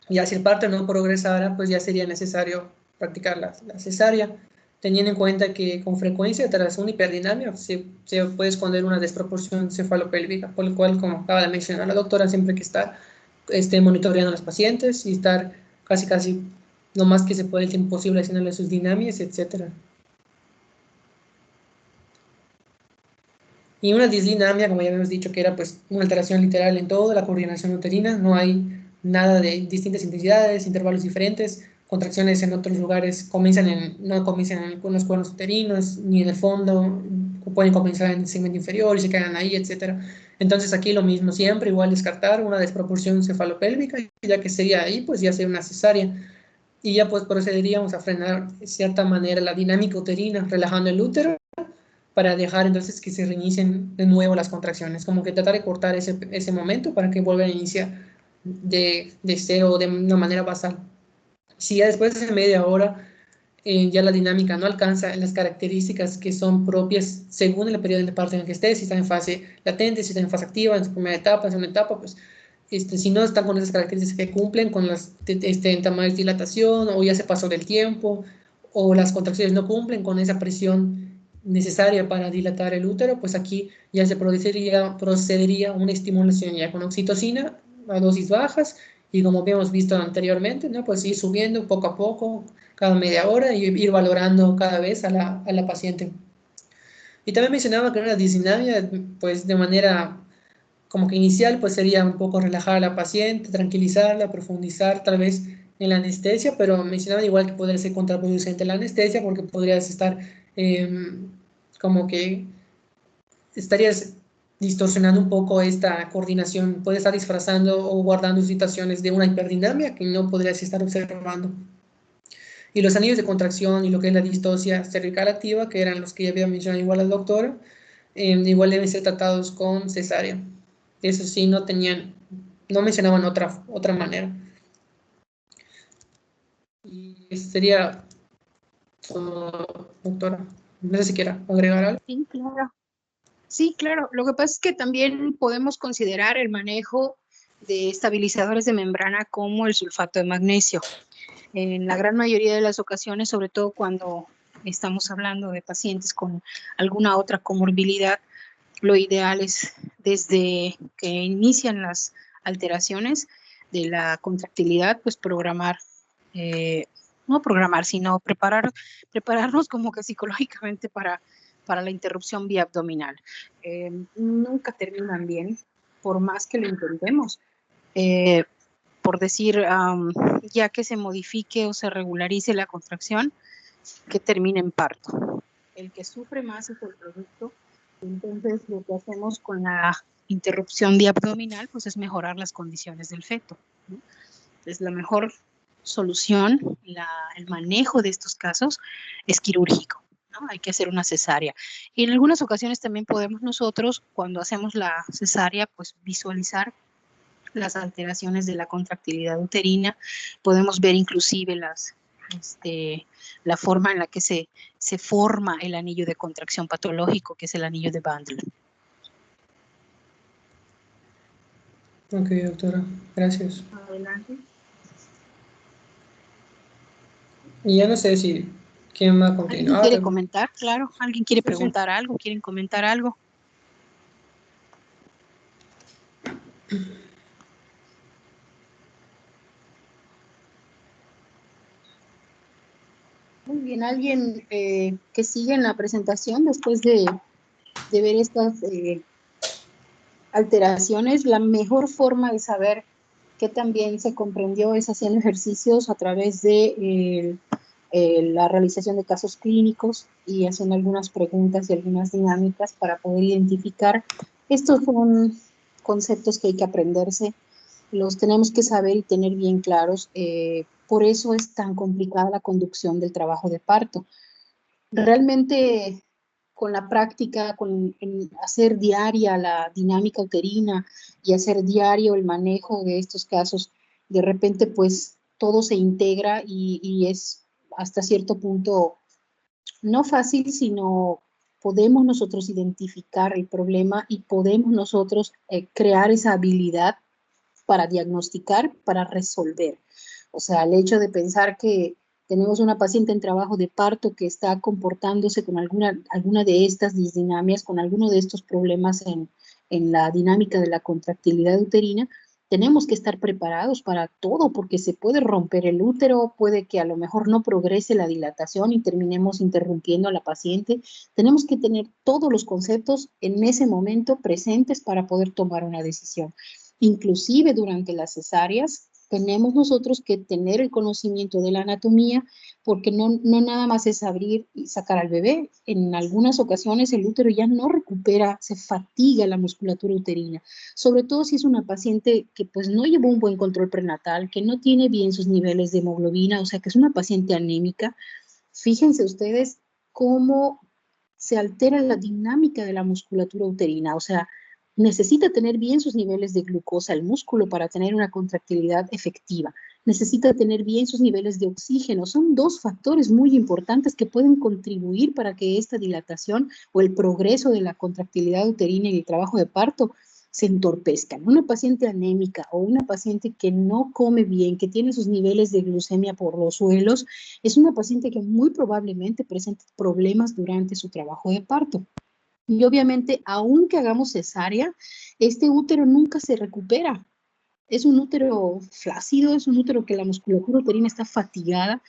Ya si el parto no progresara, pues ya sería necesario practicar la cesárea, teniendo en cuenta que con frecuencia tras una hiperdinamia se puede esconder una desproporción cefalopélvica, por lo cual, como acaba de mencionar la doctora, siempre hay que estar monitoreando a los pacientes y estar casi lo más que se puede el tiempo posible haciéndole sus dinamias, etcétera. Y una disdinamia, como ya habíamos dicho, que era pues una alteración literal en toda la coordinación uterina, no hay nada de distintas intensidades, intervalos diferentes, contracciones en otros lugares no comienzan en los cuernos uterinos, ni en el fondo, pueden comenzar en el segmento inferior y se quedan ahí, etc. Entonces aquí lo mismo siempre, igual descartar una desproporción cefalopélvica, ya que sería ahí, pues ya sería una cesárea. Y ya pues procederíamos a frenar de cierta manera la dinámica uterina, relajando el útero, para dejar entonces que se reinicien de nuevo las contracciones, como que tratar de cortar ese momento para que vuelvan a iniciar de cero, de una manera basal. Si ya después de media hora ya la dinámica no alcanza las características que son propias según el periodo de parto en el que esté, si está en fase latente, si está en fase activa, en su primera etapa, en segunda etapa, pues si no están con esas características que cumplen con las tamaños de dilatación, o ya se pasó del tiempo, o las contracciones no cumplen con esa presión necesaria para dilatar el útero, pues aquí ya se procedería a una estimulación ya con oxitocina a dosis bajas, y como habíamos visto anteriormente, ¿no? Pues ir subiendo poco a poco, cada media hora, y ir valorando cada vez a la paciente. Y también mencionaba que una disdinamia, pues de manera como que inicial, pues sería un poco relajar a la paciente, tranquilizarla, profundizar tal vez en la anestesia, pero mencionaban igual que podría ser contraproducente la anestesia, porque podrías estar como que estarías distorsionando un poco esta coordinación, puedes estar disfrazando o guardando situaciones de una hiperdinamia que no podrías estar observando. Y los anillos de contracción y lo que es la distosia cervical activa, que eran los que ya había mencionado igual la doctora, igual deben ser tratados con cesárea. Eso sí, no mencionaban otra manera. Y sería todo, doctora. No sé si quiera agregar algo. Sí, claro. Sí, claro. Lo que pasa es que también podemos considerar el manejo de estabilizadores de membrana como el sulfato de magnesio. En la gran mayoría de las ocasiones, sobre todo cuando estamos hablando de pacientes con alguna otra comorbilidad, lo ideal es desde que inician las alteraciones de la contractilidad, pues programar, no programar, sino prepararnos como que psicológicamente para la interrupción vía abdominal. Nunca terminan bien, por más que lo intentemos. Por decir, ya que se modifique o se regularice la contracción, que termine en parto. El que sufre más es el producto Entonces, lo que hacemos con la interrupción diabdominal, pues es mejorar las condiciones del feto, ¿no? Entonces, la mejor solución, el manejo de estos casos es quirúrgico, ¿no? Hay que hacer una cesárea. Y en algunas ocasiones también podemos nosotros, cuando hacemos la cesárea, pues visualizar las alteraciones de la contractilidad uterina, podemos ver inclusive la forma en la que se forma el anillo de contracción patológico, que es el anillo de Bandl. Ok, doctora, gracias. Adelante. Y ya no sé si quién va a ¿Alguien continuar. quiere comentar? Claro, ¿alguien quiere Sí, sí. preguntar algo? ¿Quieren comentar algo? Muy bien, ¿alguien que sigue en la presentación después de ver estas alteraciones? La mejor forma de saber que también se comprendió es haciendo ejercicios a través de la realización de casos clínicos y haciendo algunas preguntas y algunas dinámicas para poder identificar. Estos son conceptos que hay que aprenderse, los tenemos que saber y tener bien claros. Por eso es tan complicada la conducción del trabajo de parto. Realmente con la práctica, con hacer diaria la dinámica uterina y hacer diario el manejo de estos casos, de repente pues todo se integra y es hasta cierto punto no fácil, sino podemos nosotros identificar el problema y podemos nosotros crear esa habilidad para diagnosticar, para resolver. O sea, el hecho de pensar que tenemos una paciente en trabajo de parto que está comportándose con alguna de estas disdinamias, con alguno de estos problemas en la dinámica de la contractilidad uterina, tenemos que estar preparados para todo porque se puede romper el útero, puede que a lo mejor no progrese la dilatación y terminemos interrumpiendo a la paciente. Tenemos que tener todos los conceptos en ese momento presentes para poder tomar una decisión. Inclusive durante las cesáreas tenemos nosotros que tener el conocimiento de la anatomía porque no nada más es abrir y sacar al bebé. En algunas ocasiones el útero ya no recupera, se fatiga la musculatura uterina, sobre todo si es una paciente que pues no llevó un buen control prenatal, que no tiene bien sus niveles de hemoglobina, o sea que es una paciente anémica. Fíjense ustedes cómo se altera la dinámica de la musculatura uterina, o sea, necesita tener bien sus niveles de glucosa el músculo para tener una contractilidad efectiva. Necesita tener bien sus niveles de oxígeno. Son dos factores muy importantes que pueden contribuir para que esta dilatación o el progreso de la contractilidad uterina y el trabajo de parto se entorpezcan. Una paciente anémica o una paciente que no come bien, que tiene sus niveles de glucemia por los suelos, es una paciente que muy probablemente presente problemas durante su trabajo de parto. Y obviamente, aunque hagamos cesárea, este útero nunca se recupera. Es un útero flácido, es un útero que la musculatura uterina está fatigada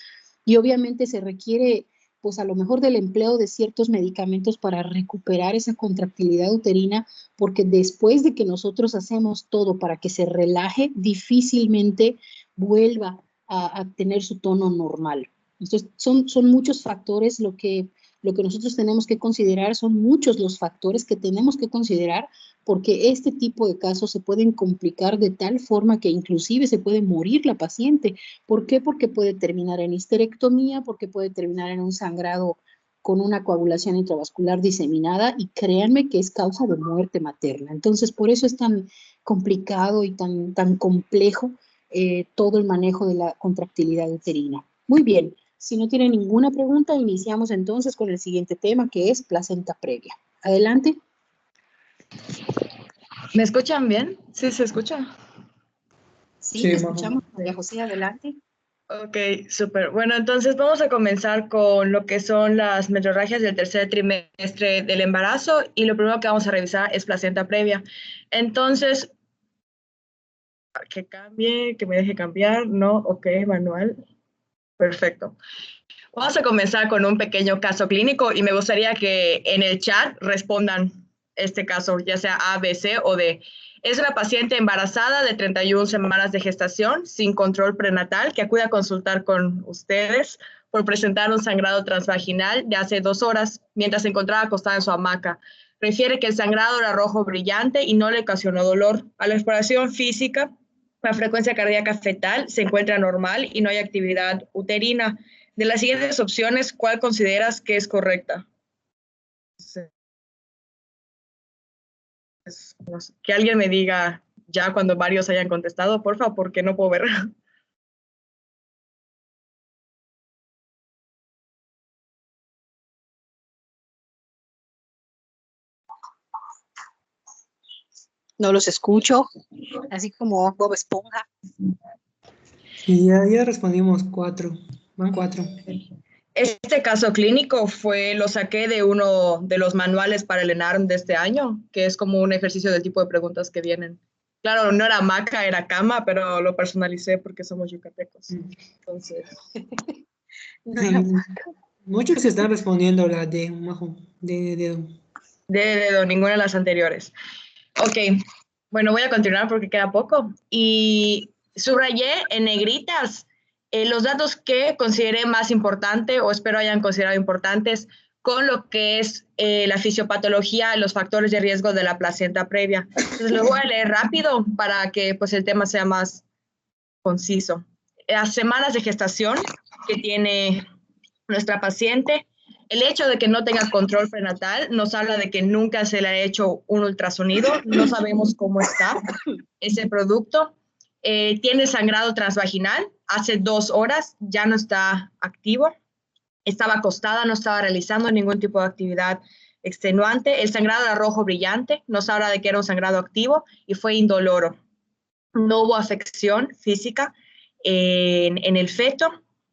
y obviamente se requiere, pues a lo mejor del empleo de ciertos medicamentos para recuperar esa contractilidad uterina, porque después de que nosotros hacemos todo para que se relaje, difícilmente vuelva a tener su tono normal. Entonces, son muchos factores lo que nosotros tenemos que considerar, son muchos los factores que tenemos que considerar porque este tipo de casos se pueden complicar de tal forma que inclusive se puede morir la paciente. ¿Por qué? Porque puede terminar en histerectomía, porque puede terminar en un sangrado con una coagulación intravascular diseminada y créanme que es causa de muerte materna. Entonces, por eso es tan complicado y tan complejo todo el manejo de la contractilidad uterina. Muy bien, si no tiene ninguna pregunta, iniciamos entonces con el siguiente tema que es placenta previa. Adelante. ¿Me escuchan bien? ¿Sí se escucha? Sí, te escuchamos, María José, adelante. Ok, súper. Bueno, entonces vamos a comenzar con lo que son las metrorragias del tercer trimestre del embarazo y lo primero que vamos a revisar es placenta previa. Entonces, que cambie, que me deje cambiar, no, ok, manual, perfecto. Vamos a comenzar con un pequeño caso clínico y me gustaría que en el chat respondan este caso, ya sea A, B, C o D. Es una paciente embarazada de 31 semanas de gestación sin control prenatal que acude a consultar con ustedes por presentar un sangrado transvaginal de hace 2 horas mientras se encontraba acostada en su hamaca. Refiere que el sangrado era rojo brillante y no le ocasionó dolor. A la exploración física, la frecuencia cardíaca fetal se encuentra normal y no hay actividad uterina. De las siguientes opciones, ¿cuál consideras que es correcta? No sé, que alguien me diga ya cuando varios hayan contestado, por favor, porque no puedo ver. No los escucho, así como Bob Esponja. Y ya respondimos 4. Van 4. Este caso clínico lo saqué de uno de los manuales para el ENARM de este año, que es como un ejercicio del tipo de preguntas que vienen. Claro, no era hamaca, era cama, pero lo personalicé porque somos yucatecos. Entonces, Muchos están respondiendo la D, Majo, de dedo. de ninguna de las anteriores. Ok, bueno, voy a continuar porque queda poco. Y subrayé en negritas los datos que consideré más importante o espero hayan considerado importantes con lo que es la fisiopatología, los factores de riesgo de la placenta previa. Entonces lo voy a leer rápido para que pues, el tema sea más conciso. Las semanas de gestación que tiene nuestra paciente, el hecho de que no tenga control prenatal nos habla de que nunca se le ha hecho un ultrasonido, no sabemos cómo está ese producto. Tiene sangrado transvaginal, hace 2 horas ya no está activo, estaba acostada, no estaba realizando ningún tipo de actividad extenuante. El sangrado era rojo brillante, nos habla de que era un sangrado activo y fue indoloro. No hubo afección física en el feto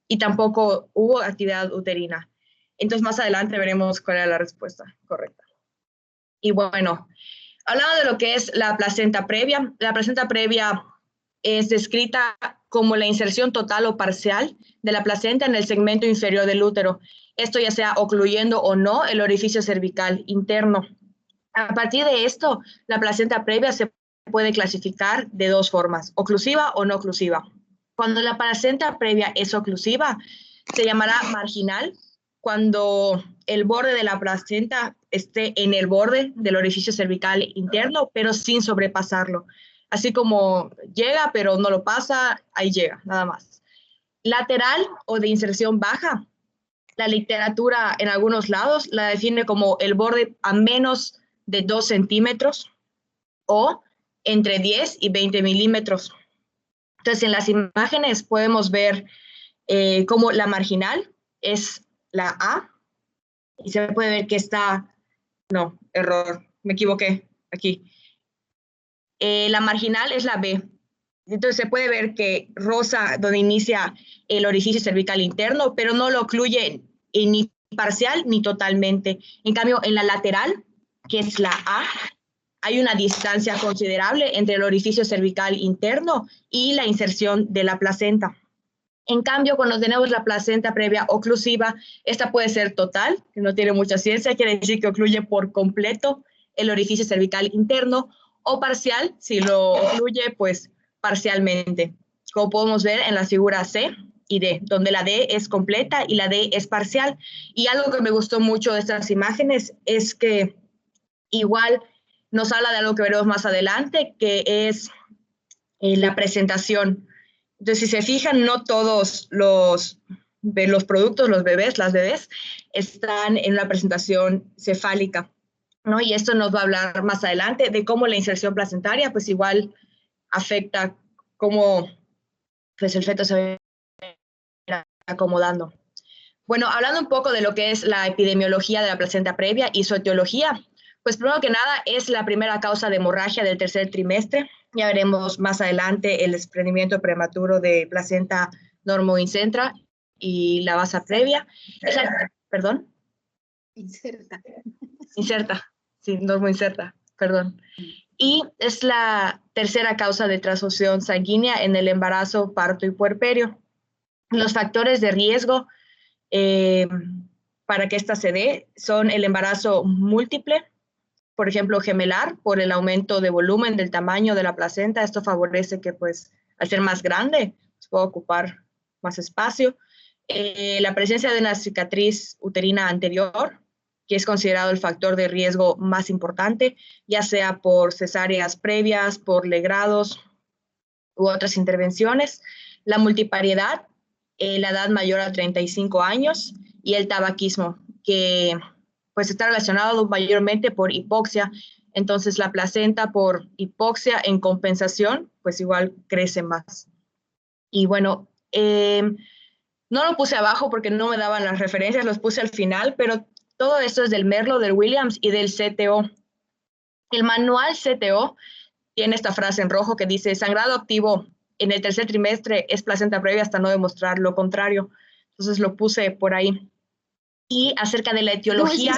y tampoco hubo actividad uterina. Entonces, más adelante veremos cuál era la respuesta correcta. Y bueno, hablando de lo que es la placenta previa es descrita como la inserción total o parcial de la placenta en el segmento inferior del útero. Esto ya sea ocluyendo o no el orificio cervical interno. A partir de esto, la placenta previa se puede clasificar de 2 formas, oclusiva o no oclusiva. Cuando la placenta previa es oclusiva, se llamará marginal, cuando el borde de la placenta esté en el borde del orificio cervical interno, pero sin sobrepasarlo. Así como llega, pero no lo pasa, ahí llega, nada más. Lateral o de inserción baja, la literatura en algunos lados la define como el borde a menos de 2 centímetros o entre 10 y 20 milímetros. Entonces, en las imágenes podemos ver cómo la marginal es la A y se puede ver que está, no, error, me equivoqué aquí. La marginal es la B. Entonces, se puede ver que rosa, donde inicia el orificio cervical interno, pero no lo ocluye ni parcial ni totalmente. En cambio, en la lateral, que es la A, hay una distancia considerable entre el orificio cervical interno y la inserción de la placenta. En cambio, cuando tenemos la placenta previa oclusiva, esta puede ser total, que no tiene mucha ciencia, quiere decir que ocluye por completo el orificio cervical interno, o parcial, si lo ocluye, pues parcialmente, como podemos ver en la figura C y D, donde la D es completa y la D es parcial. Y algo que me gustó mucho de estas imágenes es que igual nos habla de algo que veremos más adelante, que es la presentación. Entonces, si se fijan, no todos los productos, los bebés, las bebés, están en una presentación cefálica, ¿no? Y esto nos va a hablar más adelante de cómo la inserción placentaria, pues igual afecta cómo pues, el feto se va acomodando. Bueno, hablando un poco de lo que es la epidemiología de la placenta previa y su etiología, pues primero que nada es la primera causa de hemorragia del tercer trimestre. Ya veremos más adelante el desprendimiento prematuro de placenta normoincentra y la basa previa. ¿Perdón? Inserta. Inserta, sí, normoinserta, perdón. Y es la tercera causa de transfusión sanguínea en el embarazo, parto y puerperio. Los factores de riesgo para que esta se dé son el embarazo múltiple, por ejemplo, gemelar, por el aumento de volumen del tamaño de la placenta. Esto favorece que, pues, al ser más grande, pues, pueda ocupar más espacio. La presencia de una cicatriz uterina anterior, que es considerado el factor de riesgo más importante, ya sea por cesáreas previas, por legrados u otras intervenciones, la multipariedad, la edad mayor a 35 años y el tabaquismo, que pues está relacionado mayormente por hipoxia. Entonces la placenta por hipoxia en compensación, pues igual crece más. Y bueno, no lo puse abajo porque no me daban las referencias, los puse al final, pero todo esto es del Merlo, del Williams y del CTO. El manual CTO tiene esta frase en rojo que dice: sangrado activo en el tercer trimestre es placenta previa hasta no demostrar lo contrario. Entonces lo puse por ahí. Y acerca de la etiología.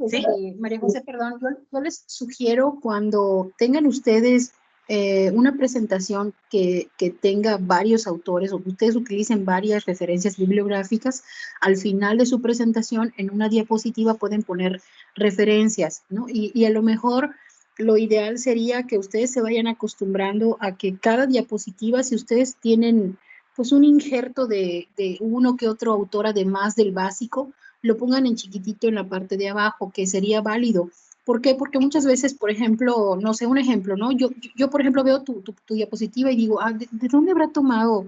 ¿Sí? María José, perdón, yo les sugiero cuando tengan ustedes una presentación que tenga varios autores o que ustedes utilicen varias referencias bibliográficas, al final de su presentación en una diapositiva pueden poner referencias, ¿no? Y a lo mejor lo ideal sería que ustedes se vayan acostumbrando a que cada diapositiva, si ustedes tienen pues un injerto de uno que otro autor además del básico, lo pongan en chiquitito en la parte de abajo, que sería válido. ¿Por qué? Porque muchas veces, por ejemplo, no sé, un ejemplo, ¿no? Yo por ejemplo, veo tu diapositiva y digo, ¿de dónde habrá tomado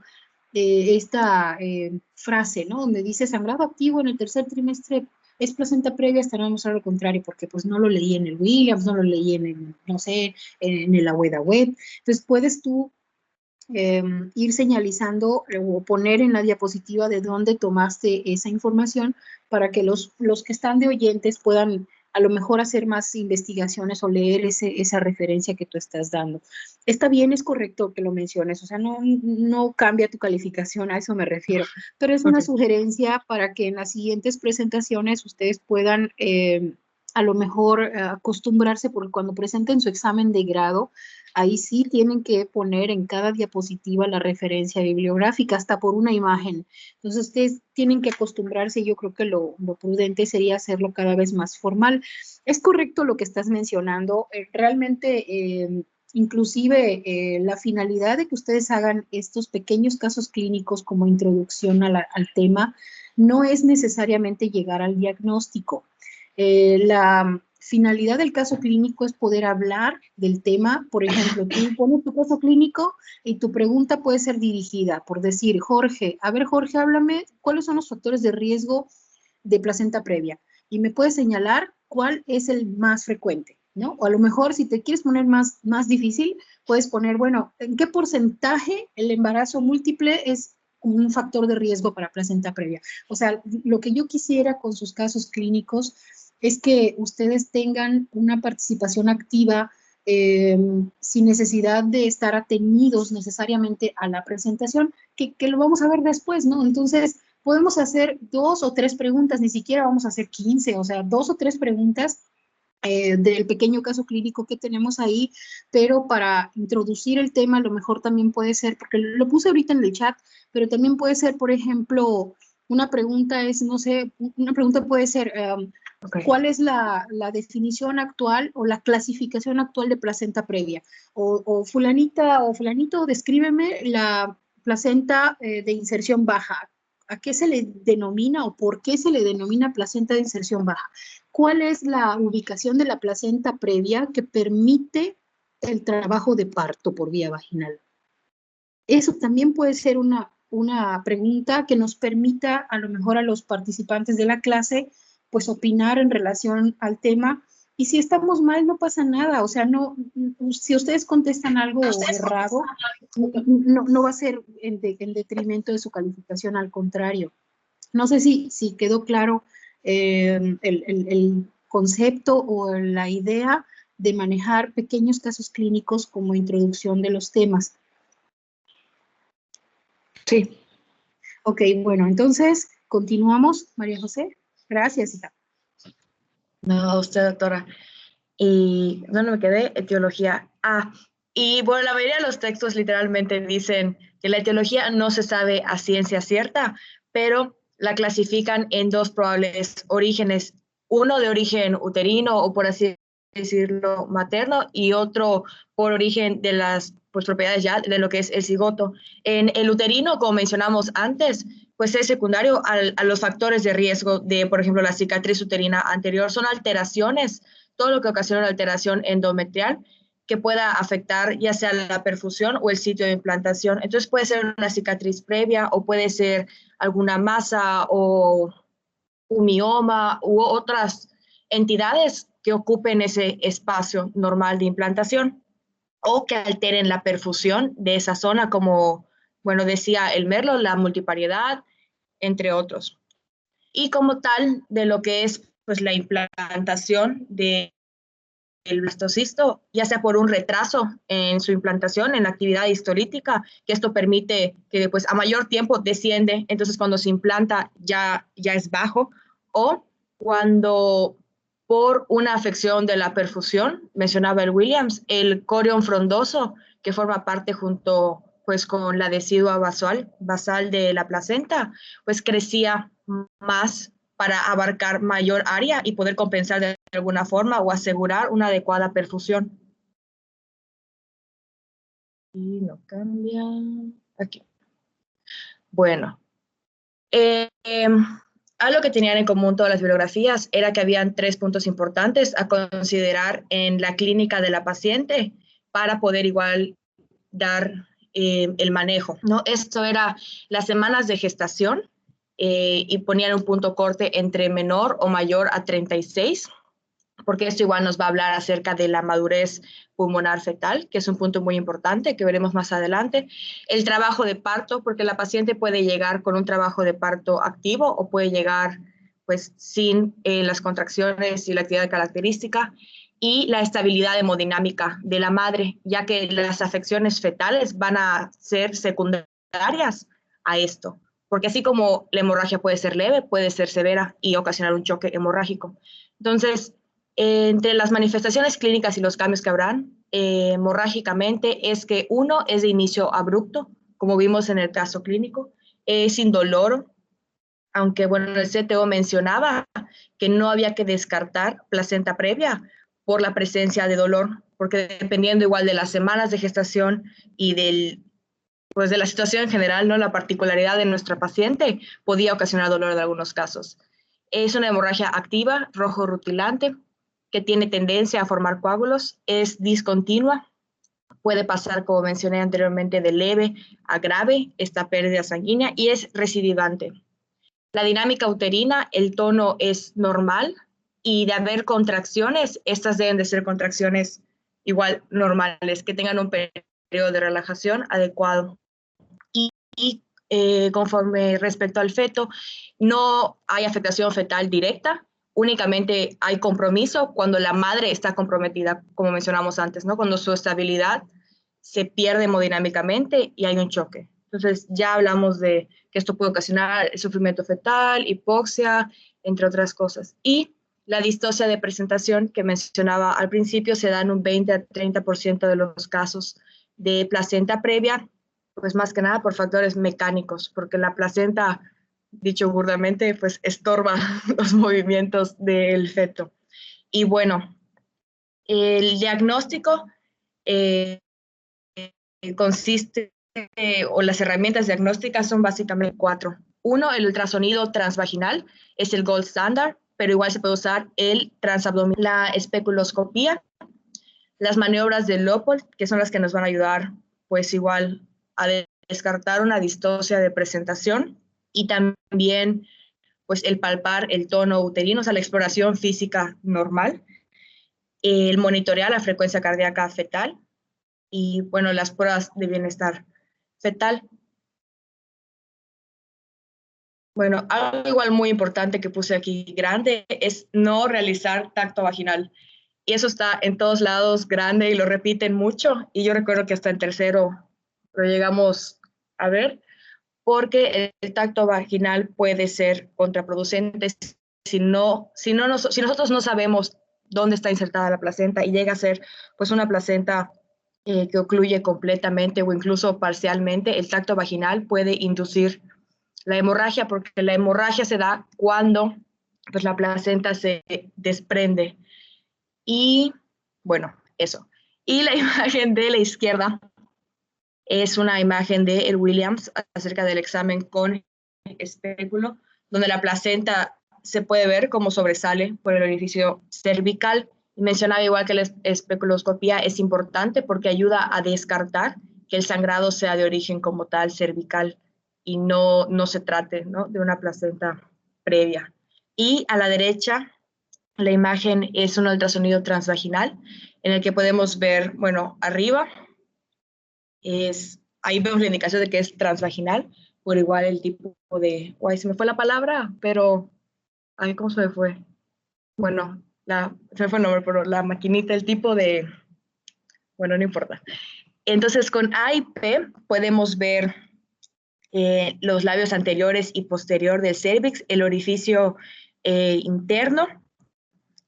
esta frase, ¿no? Donde dice sangrado activo en el tercer trimestre es placenta previa hasta no demostrar lo contrario, porque pues no lo leí en el Williams, no lo leí en el, no sé, en el Aweda Web. Entonces puedes tú ir señalizando o poner en la diapositiva de dónde tomaste esa información para que los que están de oyentes puedan a lo mejor hacer más investigaciones o leer esa referencia que tú estás dando. Está bien, es correcto que lo menciones, o sea, no cambia tu calificación, a eso me refiero, pero es una sugerencia para que en las siguientes presentaciones ustedes puedan a lo mejor acostumbrarse, porque cuando presenten su examen de grado, ahí sí tienen que poner en cada diapositiva la referencia bibliográfica, hasta por una imagen. Entonces, ustedes tienen que acostumbrarse y yo creo que lo prudente sería hacerlo cada vez más formal. Es correcto lo que estás mencionando. Realmente, inclusive, la finalidad de que ustedes hagan estos pequeños casos clínicos como introducción al tema no es necesariamente llegar al diagnóstico. La finalidad del caso clínico es poder hablar del tema. Por ejemplo, tú pones tu caso clínico y tu pregunta puede ser dirigida por decir, Jorge, a ver, Jorge, háblame, ¿cuáles son los factores de riesgo de placenta previa? Y me puedes señalar cuál es el más frecuente, ¿no? O a lo mejor, si te quieres poner más difícil, puedes poner, bueno, ¿en qué porcentaje el embarazo múltiple es un factor de riesgo para placenta previa? O sea, lo que yo quisiera con sus casos clínicos es que ustedes tengan una participación activa sin necesidad de estar atenidos necesariamente a la presentación, que lo vamos a ver después, ¿no? Entonces, podemos hacer 2 o 3 preguntas, ni siquiera vamos a hacer 15, o sea, 2 o 3 preguntas del pequeño caso clínico que tenemos ahí, pero para introducir el tema, a lo mejor también puede ser, porque lo puse ahorita en el chat, pero también puede ser, por ejemplo, una pregunta es, no sé, una pregunta puede ser, ¿cuál es la definición actual o la clasificación actual de placenta previa? O fulanita o fulanito, descríbeme la placenta de inserción baja. ¿A qué se le denomina o por qué se le denomina placenta de inserción baja? ¿Cuál es la ubicación de la placenta previa que permite el trabajo de parto por vía vaginal? Eso también puede ser una pregunta que nos permita a lo mejor a los participantes de la clase pues opinar en relación al tema, y si estamos mal no pasa nada, o sea, no, si ustedes contestan algo errado, no va a ser en detrimento de su calificación, al contrario. No sé si quedó claro el concepto o la idea de manejar pequeños casos clínicos como introducción de los temas. Sí. Ok, bueno, entonces continuamos, María José. Gracias, hija. No, usted, doctora. Y ¿dónde me quedé? Etiología. Y bueno, la mayoría de los textos literalmente dicen que la etiología no se sabe a ciencia cierta, pero la clasifican en 2 probables orígenes, uno de origen uterino o por así decirlo materno, y otro por origen de las propiedades ya de lo que es el cigoto. En el uterino, como mencionamos antes, pues es secundario a los factores de riesgo de, por ejemplo, la cicatriz uterina anterior. Son alteraciones, todo lo que ocasiona la alteración endometrial que pueda afectar ya sea la perfusión o el sitio de implantación. Entonces puede ser una cicatriz previa o puede ser alguna masa o un mioma u otras entidades que ocupen ese espacio normal de implantación o que alteren la perfusión de esa zona, como, bueno, decía el Merlo, la multipariedad, entre otros. Y como tal, de lo que es pues, la implantación del blastocisto, ya sea por un retraso en su implantación, en la actividad histolítica, que esto permite que pues, a mayor tiempo desciende, entonces cuando se implanta ya es bajo, o cuando por una afección de la perfusión, mencionaba el Williams, el corión frondoso, que forma parte junto pues con la decidua basal de la placenta, pues crecía más para abarcar mayor área y poder compensar de alguna forma o asegurar una adecuada perfusión. Y no cambia. Aquí. Bueno. Algo que tenían en común todas las bibliografías era que habían 3 puntos importantes a considerar en la clínica de la paciente para poder igual dar el manejo, ¿no? Esto era las semanas de gestación y ponían un punto corte entre menor o mayor a 36, porque esto igual nos va a hablar acerca de la madurez pulmonar fetal, que es un punto muy importante que veremos más adelante. El trabajo de parto, porque la paciente puede llegar con un trabajo de parto activo o puede llegar pues sin las contracciones y la actividad característica. Y la estabilidad hemodinámica de la madre, ya que las afecciones fetales van a ser secundarias a esto, porque así como la hemorragia puede ser leve, puede ser severa y ocasionar un choque hemorrágico. Entonces, entre las manifestaciones clínicas y los cambios que habrán hemorrágicamente es que uno es de inicio abrupto, como vimos en el caso clínico, es indoloro, aunque bueno, el CTO mencionaba que no había que descartar placenta previa por la presencia de dolor, porque dependiendo igual de las semanas de gestación y pues de la situación en general, ¿no? La particularidad de nuestra paciente podía ocasionar dolor en algunos casos. Es una hemorragia activa, rojo rutilante, que tiene tendencia a formar coágulos, es discontinua, puede pasar, como mencioné anteriormente, de leve a grave esta pérdida sanguínea y es recidivante. La dinámica uterina, el tono es normal y de haber contracciones, estas deben de ser contracciones igual normales, que tengan un periodo de relajación adecuado. Y conforme respecto al feto, no hay afectación fetal directa, únicamente hay compromiso cuando la madre está comprometida, como mencionamos antes, ¿no? Cuando su estabilidad se pierde hemodinámicamente y hay un choque. Entonces ya hablamos de que esto puede ocasionar sufrimiento fetal, hipoxia, entre otras cosas. Y la distocia de presentación que mencionaba al principio se da en un 20 a 30% de los casos de placenta previa, pues más que nada por factores mecánicos, porque la placenta, dicho burdamente, pues estorba los movimientos del feto. Y bueno, el diagnóstico consiste, o las herramientas diagnósticas son básicamente 4. Uno, el ultrasonido transvaginal, es el gold standard, pero igual se puede usar el transabdominal, la especuloscopía, las maniobras de Lopol, que son las que nos van a ayudar, pues igual a descartar una distocia de presentación y también pues el palpar el tono uterino, o sea, la exploración física normal, el monitorear la frecuencia cardíaca fetal y, bueno, las pruebas de bienestar fetal. Bueno, algo igual muy importante que puse aquí grande es no realizar tacto vaginal. Y eso está en todos lados grande y lo repiten mucho. Y yo recuerdo que hasta en tercero lo llegamos a ver, porque el tacto vaginal puede ser contraproducente si nosotros no sabemos dónde está insertada la placenta y llega a ser pues una placenta que ocluye completamente o incluso parcialmente. El tacto vaginal puede inducir la hemorragia, porque la hemorragia se da cuando pues, la placenta se desprende. Y bueno, eso. Y la imagen de la izquierda es una imagen de el Williams acerca del examen con espéculo, donde la placenta se puede ver cómo sobresale por el orificio cervical. Y mencionaba igual que la especuloscopía es importante porque ayuda a descartar que el sangrado sea de origen como tal cervical y no se trate, ¿no?, de una placenta previa. Y a la derecha, la imagen es un ultrasonido transvaginal en el que podemos ver, bueno, arriba, ahí vemos la indicación de que es transvaginal, por igual el tipo de, guay, se me fue la palabra, pero, ay, ¿cómo se me fue? Bueno, se me fue el nombre, pero la maquinita, el tipo de, bueno, no importa. Entonces, con A y P podemos ver los labios anteriores y posterior del cérvix, el orificio interno,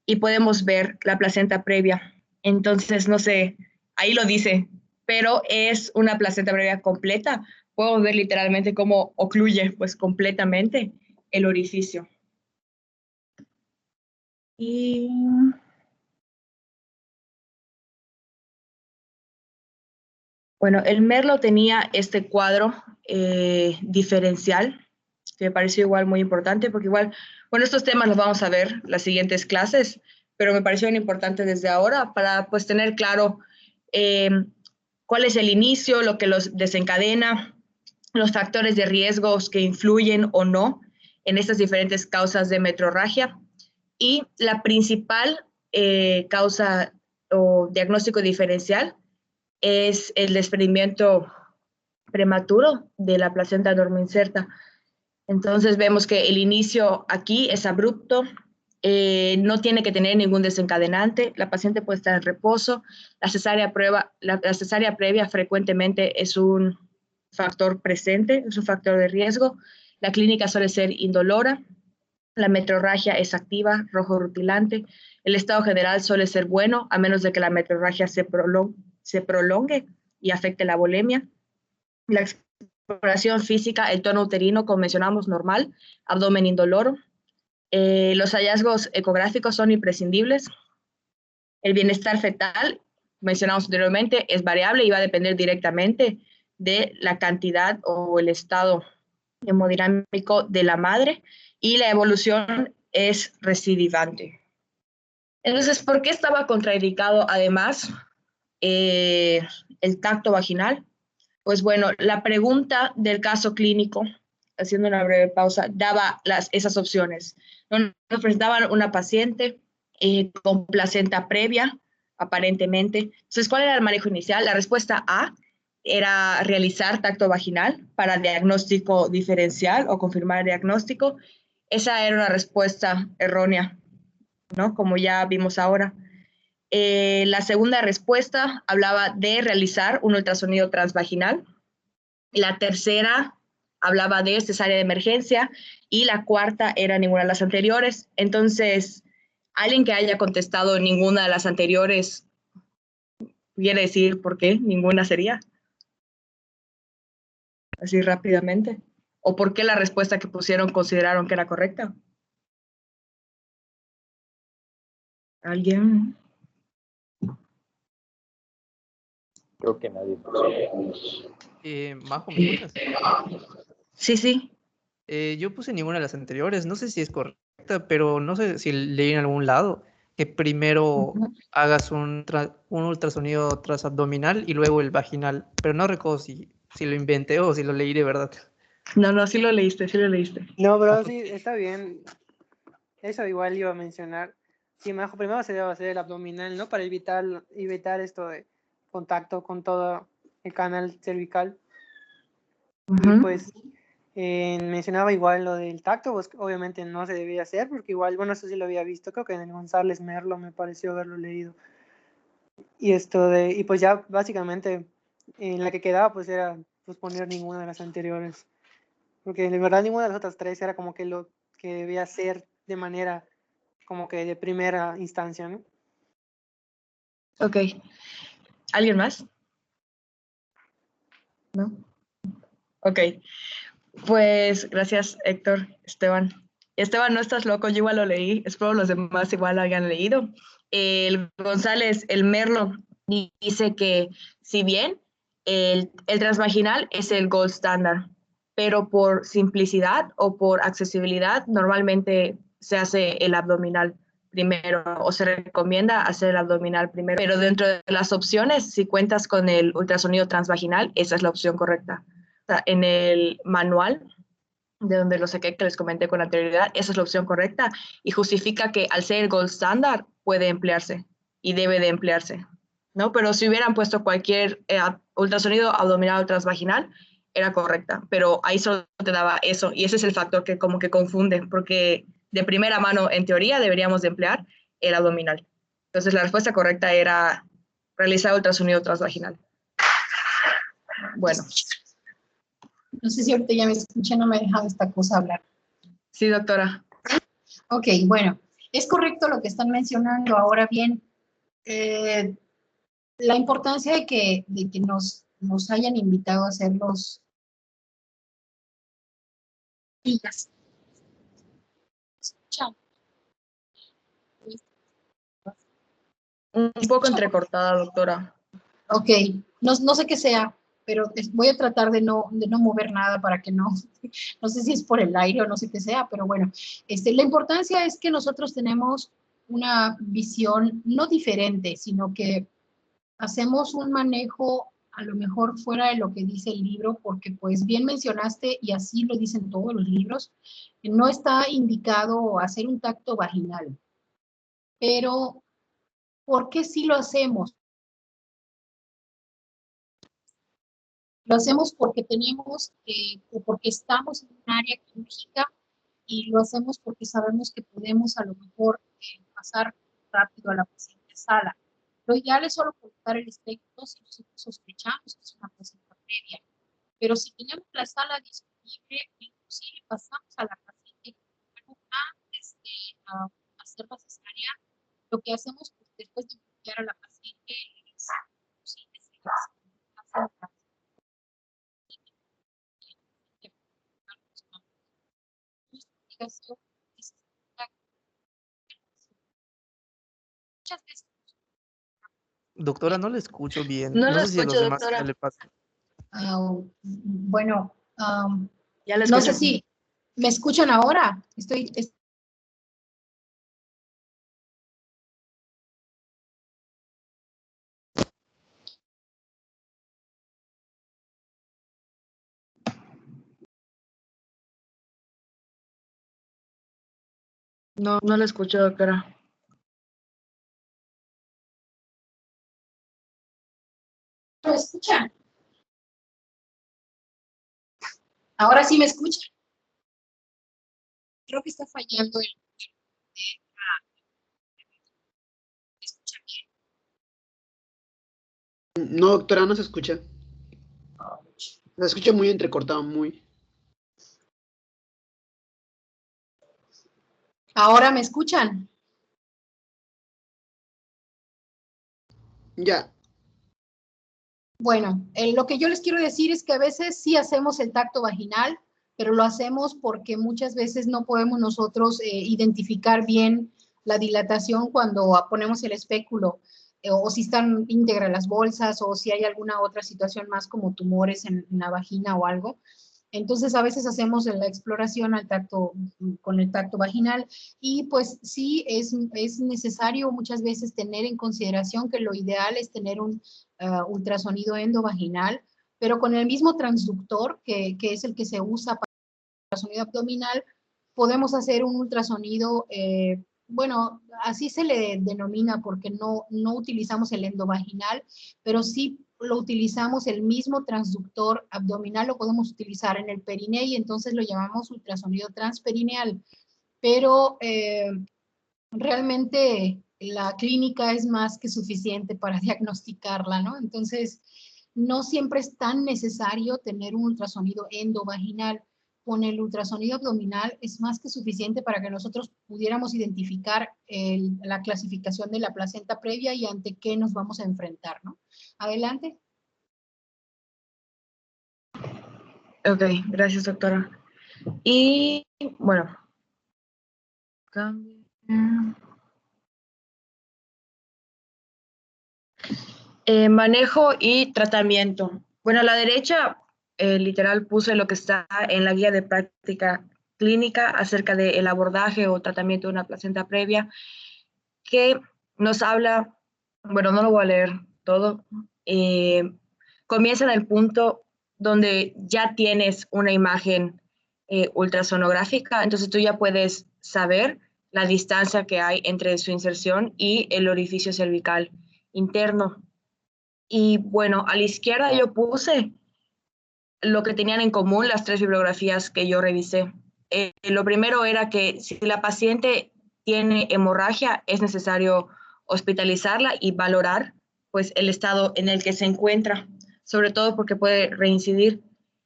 y podemos ver la placenta previa. Entonces, no sé, ahí lo dice, pero es una placenta previa completa. Podemos ver literalmente cómo ocluye, pues, completamente el orificio. Y bueno, el Merlo tenía este cuadro diferencial, que me pareció igual muy importante, porque igual, bueno, estos temas los vamos a ver las siguientes clases, pero me parecieron importantes desde ahora para, pues, tener claro cuál es el inicio, lo que los desencadena, los factores de riesgos que influyen o no en estas diferentes causas de metrorragia. Y la principal causa o diagnóstico diferencial es el desprendimiento prematuro de la placenta dormoinserta. Entonces vemos que el inicio aquí es abrupto, no tiene que tener ningún desencadenante, la paciente puede estar en reposo, la cesárea previa frecuentemente es un factor presente, es un factor de riesgo, la clínica suele ser indolora, la metrorragia es activa, rojo rutilante, el estado general suele ser bueno, a menos de que la metrorragia se prolongue y afecte la volemia. La exploración física, el tono uterino, como mencionamos, normal, abdomen indoloro. Los hallazgos ecográficos son imprescindibles. El bienestar fetal, mencionamos anteriormente, es variable y va a depender directamente de la cantidad o el estado hemodinámico de la madre, y la evolución es recidivante. Entonces, ¿por qué estaba contraindicado además el tacto vaginal? Pues bueno, la pregunta del caso clínico, haciendo una breve pausa, daba esas opciones. Nos presentaban una paciente con placenta previa, aparentemente. Entonces, ¿cuál era el manejo inicial? La respuesta A era realizar tacto vaginal para diagnóstico diferencial o confirmar el diagnóstico. Esa era una respuesta errónea, ¿no?, como ya vimos ahora. La segunda respuesta hablaba de realizar un ultrasonido transvaginal. La tercera hablaba de cesárea de emergencia y la cuarta era ninguna de las anteriores. Entonces, alguien que haya contestado ninguna de las anteriores, ¿quiere decir por qué ninguna sería? Así rápidamente. ¿O por qué la respuesta que pusieron consideraron que era correcta? ¿Alguien? Creo que nadie. Majo, ¿me escuchas? Sí, sí. Yo puse ninguna de las anteriores, no sé si es correcta, pero no sé si leí en algún lado que primero hagas un ultrasonido transabdominal y luego el vaginal, pero no recuerdo si lo inventé o si lo leí de verdad. No, sí lo leíste, sí lo leíste. No, pero sí, está bien. Eso igual iba a mencionar. Sí, Majo, primero se debe hacer el abdominal, ¿no? Para evitar esto de contacto con todo el canal cervical. Y pues mencionaba igual lo del tacto, pues obviamente no se debía hacer, porque igual, bueno, eso sí lo había visto, creo que en el González Merlo me pareció haberlo leído. Y y pues ya básicamente en la que quedaba pues era pues poner ninguna de las anteriores. Porque de verdad ninguna de las otras tres era como que lo que debía hacer de manera como que de primera instancia, ¿no? Ok. ¿Alguien más? ¿No? Ok. Pues gracias, Héctor, Esteban. Esteban, no estás loco, yo igual lo leí. Espero los demás igual lo hayan leído. El González, el Merlo, dice que si bien el transvaginal es el gold standard, pero por simplicidad o por accesibilidad, normalmente se hace el abdominal primero o se recomienda hacer el abdominal primero. Pero dentro de las opciones, si cuentas con el ultrasonido transvaginal, esa es la opción correcta. O sea, en el manual, de donde lo saqué que les comenté con anterioridad, esa es la opción correcta y justifica que al ser el gold standard puede emplearse y debe de emplearse, ¿no? Pero si hubieran puesto cualquier ultrasonido abdominal o transvaginal, era correcta, pero ahí solo te daba eso y ese es el factor que como que confunde, porque de primera mano, en teoría, deberíamos de emplear el abdominal. Entonces, la respuesta correcta era realizar ultrasonido transvaginal. Bueno. No sé si ahorita ya me escuchan, no me dejan esta cosa hablar. Sí, doctora. Ok, bueno, es correcto lo que están mencionando. Ahora bien, la importancia de que nos hayan invitado a hacer los... ¿Escuchan? Un poco entrecortada, doctora. Ok, no sé qué sea, pero voy a tratar de no mover nada para que no sé si es por el aire o no sé qué sea, pero bueno, la importancia es que nosotros tenemos una visión no diferente, sino que hacemos un manejo a lo mejor fuera de lo que dice el libro, porque pues bien mencionaste, y así lo dicen todos los libros, no está indicado hacer un tacto vaginal, pero ¿por qué sí lo hacemos? Lo hacemos porque tenemos, o porque estamos en un área quirúrgica y lo hacemos porque sabemos que podemos a lo mejor pasar rápido a la paciente sala. Lo ideal es solo colocar el espectro si nosotros sospechamos que es una placenta previa. Pero si tenemos la sala disponible, inclusive pasamos a la paciente antes de hacer la cesárea, lo que hacemos pues, después de bloquear a la paciente es muchas veces. Doctora, no le escucho bien. No No la sé si a los escucho, demás doctora. ya le pasa. Bueno, Ya la no escucho. sé si me escuchan ahora. No la escucho, doctora. ¿Me escuchan? Ahora sí me escuchan. Creo que está fallando el... ¿Me escuchan bien? No, doctora, no se escucha. Se escucha muy entrecortado, muy. ¿Ahora me escuchan? Ya. Bueno, lo que yo les quiero decir es que a veces sí hacemos el tacto vaginal, pero lo hacemos porque muchas veces no podemos nosotros identificar bien la dilatación cuando ponemos el espéculo, o si están íntegras las bolsas, o si hay alguna otra situación más como tumores en la vagina o algo. Entonces, a veces hacemos la exploración al tacto, con el tacto vaginal, y pues sí es necesario muchas veces tener en consideración que lo ideal es tener un ultrasonido endovaginal, pero con el mismo transductor que es el que se usa para el ultrasonido abdominal, podemos hacer un ultrasonido, bueno, así se le denomina porque no utilizamos el endovaginal, pero sí lo utilizamos el mismo transductor abdominal, lo podemos utilizar en el periné y entonces lo llamamos ultrasonido transperineal. Pero realmente la clínica es más que suficiente para diagnosticarla, ¿no? Entonces, no siempre es tan necesario tener un ultrasonido endovaginal. Con el ultrasonido abdominal es más que suficiente para que nosotros pudiéramos identificar la clasificación de la placenta previa y ante qué nos vamos a enfrentar, ¿no? Adelante. Ok, gracias, doctora. Y bueno. Manejo y tratamiento. Bueno, a la derecha literal puse lo que está en la guía de práctica clínica acerca del abordaje o tratamiento de una placenta previa, que nos habla, bueno, no lo voy a leer todo, comienza en el punto donde ya tienes una imagen ultrasonográfica, entonces tú ya puedes saber la distancia que hay entre su inserción y el orificio cervical interno. Y bueno, a la izquierda yo puse lo que tenían en común las 3 bibliografías que yo revisé. Lo primero era que si la paciente tiene hemorragia, es necesario hospitalizarla y valorar pues el estado en el que se encuentra, sobre todo porque puede reincidir.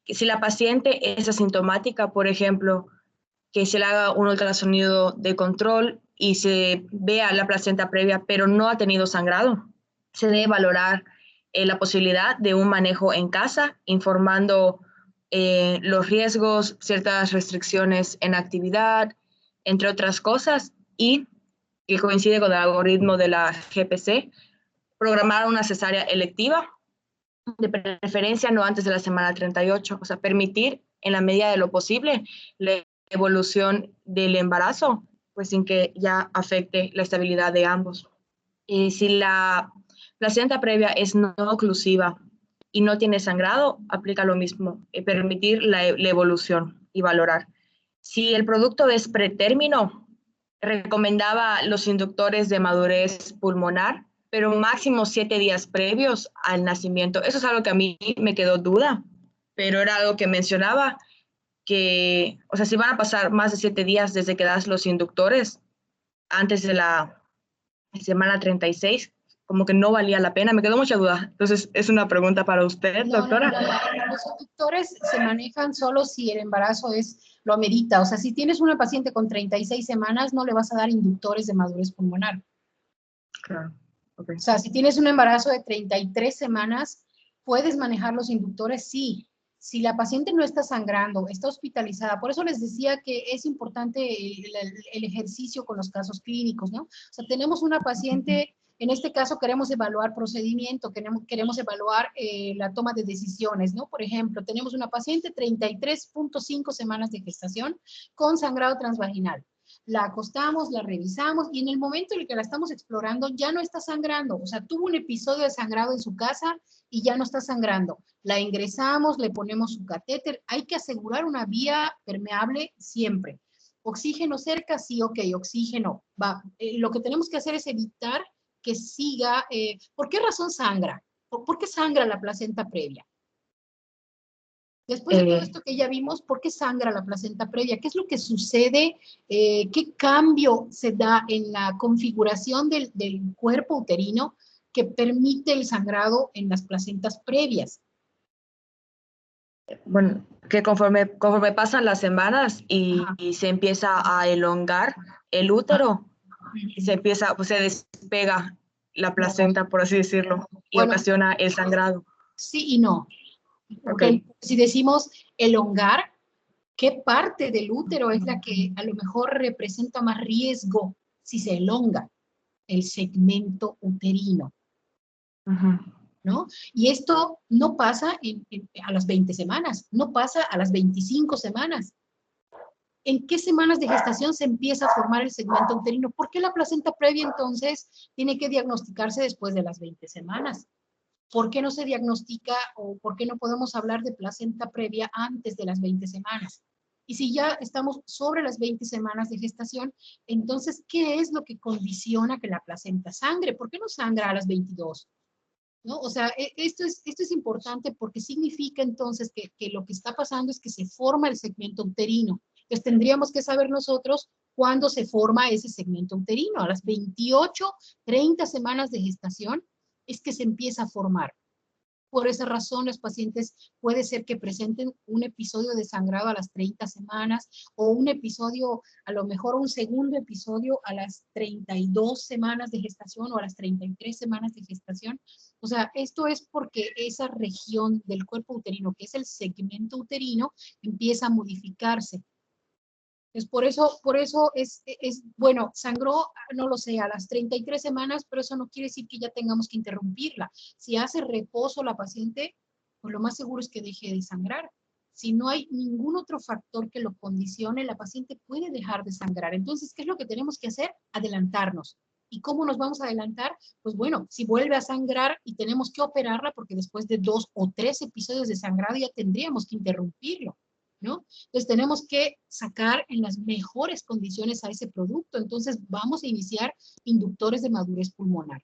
Si la paciente es asintomática, por ejemplo, que se le haga un ultrasonido de control y se vea la placenta previa, pero no ha tenido sangrado, se debe valorar la posibilidad de un manejo en casa, informando los riesgos, ciertas restricciones en actividad, entre otras cosas, y que coincide con el algoritmo de la GPC, programar una cesárea electiva, de preferencia no antes de la semana 38, o sea, permitir en la medida de lo posible la evolución del embarazo, pues sin que ya afecte la estabilidad de ambos. Si la placenta previa es no oclusiva y no tiene sangrado, aplica lo mismo, permitir la evolución y valorar. Si el producto es pretérmino, recomendaba los inductores de madurez pulmonar, pero máximo 7 días previos al nacimiento. Eso es algo que a mí me quedó duda, pero era algo que mencionaba, que, o sea, si van a pasar más de 7 días desde que das los inductores, antes de la semana 36, como que no valía la pena. Me quedó mucha duda. Entonces, es una pregunta para usted, doctora. No. Los inductores se manejan solo si el embarazo lo amerita. O sea, si tienes una paciente con 36 semanas, no le vas a dar inductores de madurez pulmonar. Claro. Okay. O sea, si tienes un embarazo de 33 semanas, ¿puedes manejar los inductores? Sí. Si la paciente no está sangrando, está hospitalizada, por eso les decía que es importante el ejercicio con los casos clínicos, ¿no? O sea, tenemos una paciente, en este caso queremos evaluar procedimiento, queremos evaluar la toma de decisiones, ¿no? Por ejemplo, tenemos una paciente 33.5 semanas de gestación con sangrado transvaginal. La acostamos, la revisamos y en el momento en el que la estamos explorando ya no está sangrando, o sea, tuvo un episodio de sangrado en su casa y ya no está sangrando. La ingresamos, le ponemos su catéter, hay que asegurar una vía permeable siempre. Oxígeno cerca, sí, ok, oxígeno, va. Lo que tenemos que hacer es evitar que siga, ¿por qué razón sangra? ¿Por qué sangra la placenta previa? Después de todo esto que ya vimos, ¿por qué sangra la placenta previa? ¿Qué es lo que sucede? ¿Qué cambio se da en la configuración del cuerpo uterino que permite el sangrado en las placentas previas? Bueno, que conforme pasan las semanas y se empieza a elongar el útero, se empieza, pues se despega la placenta, por así decirlo, y bueno, ocasiona el sangrado. Sí y no. Okay. Si decimos elongar, ¿qué parte del útero es la que a lo mejor representa más riesgo si se elonga? El segmento uterino. ¿No? Y esto no pasa a las 20 semanas, no pasa a las 25 semanas. ¿En qué semanas de gestación se empieza a formar el segmento uterino? ¿Por qué la placenta previa entonces tiene que diagnosticarse después de las 20 semanas? ¿Por qué no se diagnostica o por qué no podemos hablar de placenta previa antes de las 20 semanas? Y si ya estamos sobre las 20 semanas de gestación, entonces, ¿qué es lo que condiciona que la placenta sangre? ¿Por qué no sangra a las 22? ¿No? O sea, esto es importante porque significa entonces que lo que está pasando es que se forma el segmento uterino. Entonces tendríamos que saber nosotros cuándo se forma ese segmento uterino. A las 28, 30 semanas de gestación es que se empieza a formar. Por esa razón, los pacientes puede ser que presenten un episodio de sangrado a las 30 semanas o un episodio, a lo mejor un segundo episodio a las 32 semanas de gestación o a las 33 semanas de gestación. O sea, esto es porque esa región del cuerpo uterino, que es el segmento uterino, empieza a modificarse. Entonces, por eso es, bueno, sangró, no lo sé, a las 33 semanas, pero eso no quiere decir que ya tengamos que interrumpirla. Si hace reposo la paciente, pues lo más seguro es que deje de sangrar. Si no hay ningún otro factor que lo condicione, la paciente puede dejar de sangrar. Entonces, ¿qué es lo que tenemos que hacer? Adelantarnos. ¿Y cómo nos vamos a adelantar? Pues bueno, si vuelve a sangrar y tenemos que operarla, porque después de 2 o 3 episodios de sangrado ya tendríamos que interrumpirlo, ¿no? Entonces tenemos que sacar en las mejores condiciones a ese producto. Entonces vamos a iniciar inductores de madurez pulmonar.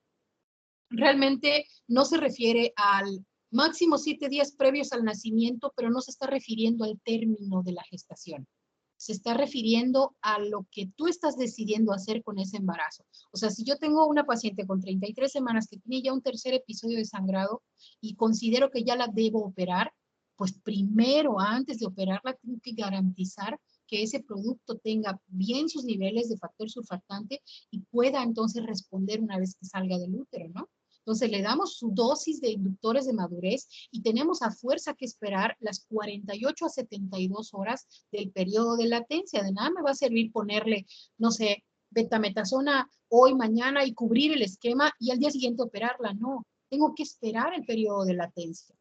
Realmente no se refiere al máximo 7 días previos al nacimiento, pero no se está refiriendo al término de la gestación. Se está refiriendo a lo que tú estás decidiendo hacer con ese embarazo. O sea, si yo tengo una paciente con 33 semanas que tiene ya un tercer episodio de sangrado y considero que ya la debo operar, pues primero, antes de operarla, tengo que garantizar que ese producto tenga bien sus niveles de factor surfactante y pueda entonces responder una vez que salga del útero, ¿no? Entonces le damos su dosis de inductores de madurez y tenemos a fuerza que esperar las 48 a 72 horas del periodo de latencia. De nada me va a servir ponerle, no sé, betametasona hoy, mañana y cubrir el esquema y al día siguiente operarla. No, tengo que esperar el periodo de latencia.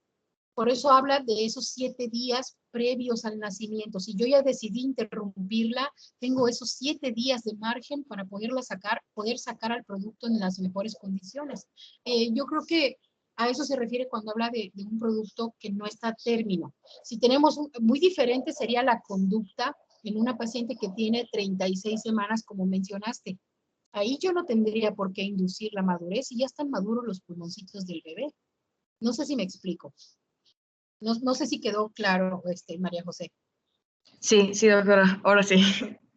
Por eso habla de esos 7 días previos al nacimiento. Si yo ya decidí interrumpirla, tengo esos 7 días de margen para poder sacar al producto en las mejores condiciones. Yo creo que a eso se refiere cuando habla de un producto que no está a término. Si tenemos, muy diferente sería la conducta en una paciente que tiene 36 semanas, como mencionaste. Ahí yo no tendría por qué inducir la madurez y ya están maduros los pulmoncitos del bebé. No sé si me explico. No sé si quedó claro, María José. Sí, sí, doctora, ahora sí.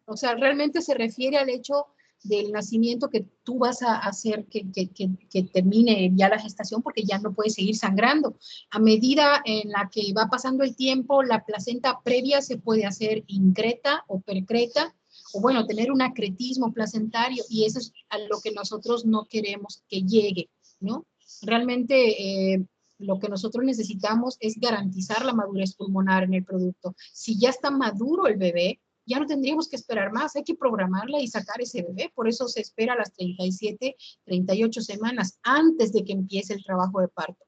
O sea, realmente se refiere al hecho del nacimiento que tú vas a hacer que termine ya la gestación porque ya no puede seguir sangrando. A medida en la que va pasando el tiempo, la placenta previa se puede hacer increta o percreta, o bueno, tener un acretismo placentario, y eso es a lo que nosotros no queremos que llegue, ¿no? Realmente lo que nosotros necesitamos es garantizar la madurez pulmonar en el producto. Si ya está maduro el bebé, ya no tendríamos que esperar más, hay que programarla y sacar ese bebé. Por eso se espera las 37, 38 semanas antes de que empiece el trabajo de parto.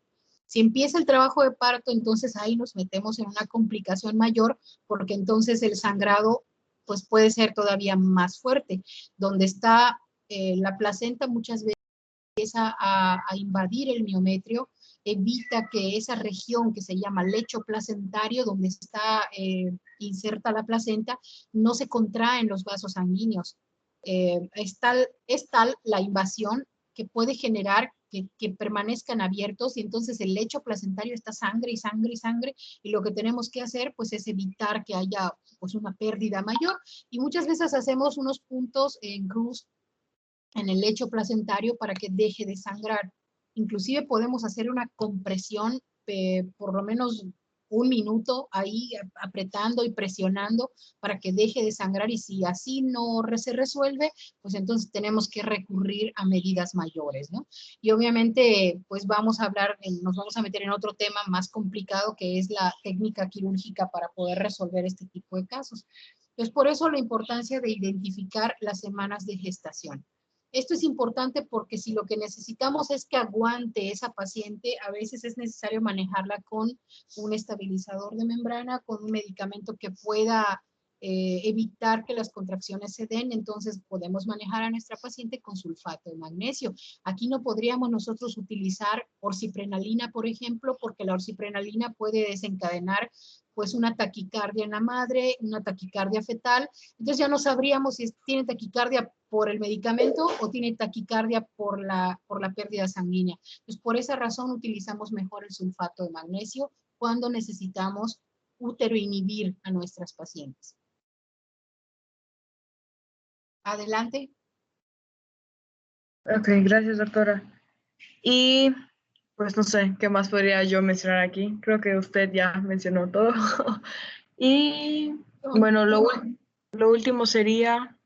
Si empieza el trabajo de parto, entonces ahí nos metemos en una complicación mayor, porque entonces el sangrado pues puede ser todavía más fuerte. Donde está la placenta muchas veces empieza a invadir el miometrio, evita que esa región que se llama lecho placentario, donde está inserta la placenta, no se contraen los vasos sanguíneos. Es tal la invasión que puede generar que permanezcan abiertos y entonces el lecho placentario está sangre y sangre y sangre, y lo que tenemos que hacer pues es evitar que haya pues una pérdida mayor, y muchas veces hacemos unos puntos en cruz en el lecho placentario para que deje de sangrar. Inclusive podemos hacer una compresión por lo menos 1 minuto ahí apretando y presionando para que deje de sangrar, y si así no se resuelve, pues entonces tenemos que recurrir a medidas mayores, ¿no? Y obviamente pues vamos a hablar, nos vamos a meter en otro tema más complicado que es la técnica quirúrgica para poder resolver este tipo de casos. Entonces por eso la importancia de identificar las semanas de gestación. Esto es importante porque si lo que necesitamos es que aguante esa paciente, a veces es necesario manejarla con un estabilizador de membrana, con un medicamento que pueda evitar que las contracciones se den. Entonces podemos manejar a nuestra paciente con sulfato de magnesio. Aquí no podríamos nosotros utilizar orsiprenalina, por ejemplo, porque la orsiprenalina puede desencadenar pues una taquicardia en la madre, una taquicardia fetal. Entonces ya no sabríamos si tiene taquicardia por el medicamento o tiene taquicardia por la pérdida sanguínea. Pues por esa razón utilizamos mejor el sulfato de magnesio cuando necesitamos útero inhibir a nuestras pacientes. Adelante. Ok, gracias, doctora. Y pues no sé, ¿qué más podría yo mencionar aquí? Creo que usted ya mencionó todo. Y bueno, lo último sería,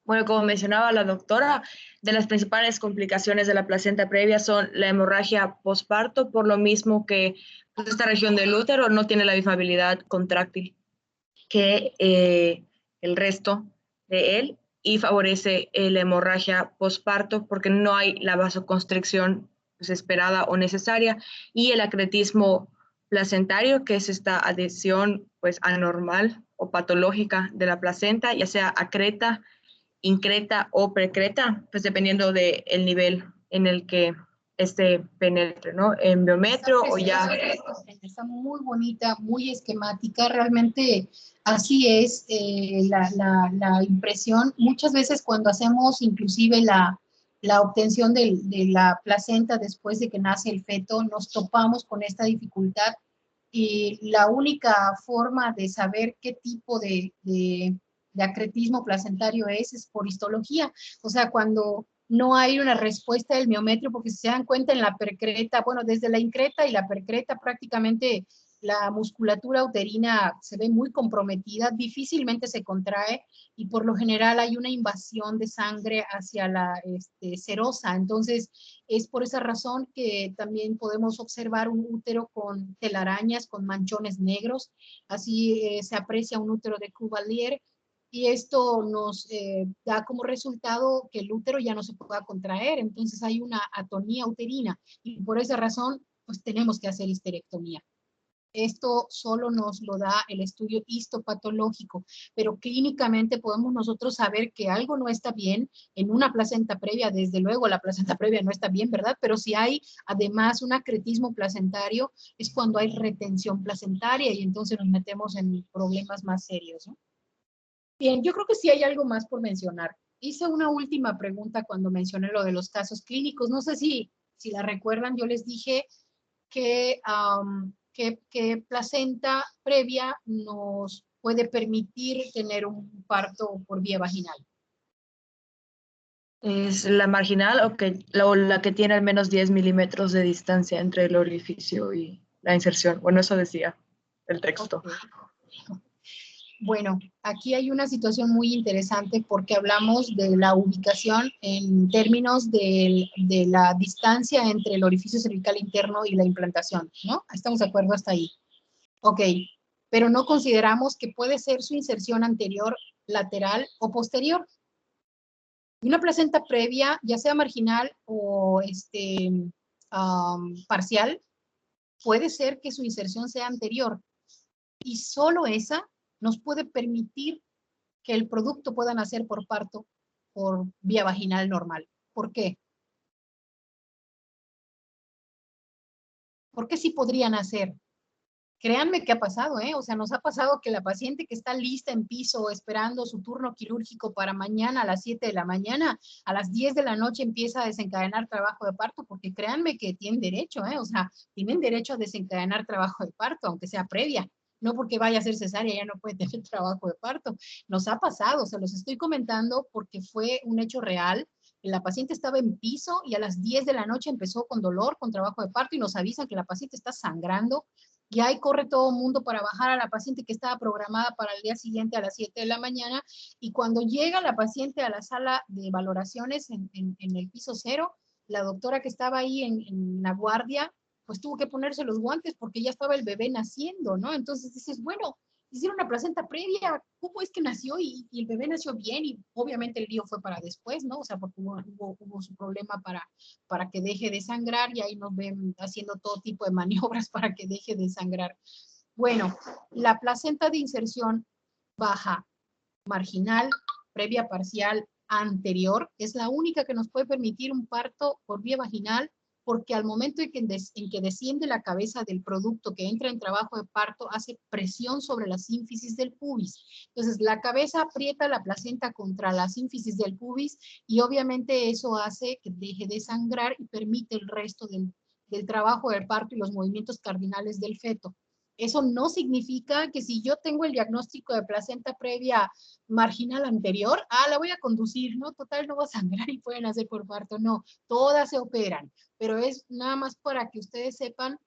bueno, como mencionaba la doctora, de las principales complicaciones de la placenta previa son la hemorragia posparto, por lo mismo que pues, esta región del útero no tiene la misma habilidad contráctil que el resto de él, y favorece la hemorragia posparto porque no hay la vasoconstricción pues, esperada o necesaria, y el acretismo placentario, que es esta adhesión pues anormal o patológica de la placenta, ya sea acreta, increta o precreta, pues dependiendo del nivel en el que penetre, ¿no? En biometrio o ya... Está muy bonita, muy esquemática, realmente así es la impresión. Muchas veces cuando hacemos inclusive la obtención de la placenta después de que nace el feto, nos topamos con esta dificultad y la única forma de saber qué tipo de acretismo placentario es por histología. O sea, cuando no hay una respuesta del miometrio, porque si se dan cuenta en la percreta, bueno, desde la increta y la percreta prácticamente la musculatura uterina se ve muy comprometida, difícilmente se contrae y por lo general hay una invasión de sangre hacia la serosa. Entonces, es por esa razón que también podemos observar un útero con telarañas, con manchones negros. Así se aprecia un útero de Cuvelier y esto nos da como resultado que el útero ya no se pueda contraer. Entonces hay una atonía uterina y por esa razón pues tenemos que hacer histerectomía. Esto solo nos lo da el estudio histopatológico, pero clínicamente podemos nosotros saber que algo no está bien en una placenta previa. Desde luego la placenta previa no está bien, ¿verdad? Pero si hay además un acretismo placentario, es cuando hay retención placentaria y entonces nos metemos en problemas más serios, ¿no? Bien, yo creo que sí hay algo más por mencionar. Hice una última pregunta cuando mencioné lo de los casos clínicos. No sé si la recuerdan, yo les dije que placenta previa nos puede permitir tener un parto por vía vaginal. ¿Es la marginal o la que tiene al menos 10 milímetros de distancia entre el orificio y la inserción? Bueno, eso decía el texto. Okay. Bueno, aquí hay una situación muy interesante porque hablamos de la ubicación en términos de la distancia entre el orificio cervical interno y la implantación, ¿no? ¿Estamos de acuerdo hasta ahí? Ok, pero no consideramos que puede ser su inserción anterior, lateral o posterior. Una placenta previa, ya sea marginal o parcial, puede ser que su inserción sea anterior y solo esa nos puede permitir que el producto pueda nacer por parto por vía vaginal normal. ¿Por qué? ¿Por qué sí podría nacer? Créanme que ha pasado, ¿eh? O sea, nos ha pasado que la paciente que está lista en piso esperando su turno quirúrgico para mañana a las 7 de la mañana, a las 10 de la noche empieza a desencadenar trabajo de parto, porque créanme que tienen derecho, ¿eh? O sea, tienen derecho a desencadenar trabajo de parto, aunque sea previa. No porque vaya a ser cesárea, ya no puede tener trabajo de parto. Nos ha pasado, se los estoy comentando porque fue un hecho real. La paciente estaba en piso y a las 10 de la noche empezó con dolor, con trabajo de parto y nos avisan que la paciente está sangrando. Y ahí corre todo el mundo para bajar a la paciente que estaba programada para el día siguiente a las 7 de la mañana. Y cuando llega la paciente a la sala de valoraciones en el piso 0, la doctora que estaba ahí en la guardia, pues tuvo que ponerse los guantes porque ya estaba el bebé naciendo, ¿no? Entonces dices, bueno, hicieron una placenta previa, ¿cómo es que nació? Y el bebé nació bien y obviamente el lío fue para después, ¿no? O sea, porque hubo su problema para que deje de sangrar y ahí nos ven haciendo todo tipo de maniobras para que deje de sangrar. Bueno, la placenta de inserción baja, marginal, previa parcial, anterior, es la única que nos puede permitir un parto por vía vaginal porque al momento en que desciende la cabeza del producto que entra en trabajo de parto, hace presión sobre la sínfisis del pubis. Entonces, la cabeza aprieta la placenta contra la sínfisis del pubis y obviamente eso hace que deje de sangrar y permite el resto del trabajo del parto y los movimientos cardinales del feto. Eso no significa que si yo tengo el diagnóstico de placenta previa marginal anterior, la voy a conducir, ¿no? Total, no va a sangrar y pueden hacer por parto. No, todas se operan, pero es nada más para que ustedes sepan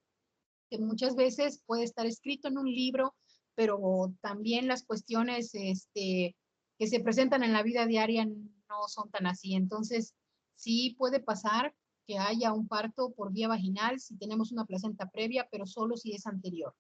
que muchas veces puede estar escrito en un libro, pero también las cuestiones que se presentan en la vida diaria no son tan así. Entonces, sí puede pasar que haya un parto por vía vaginal si tenemos una placenta previa, pero solo si es anterior.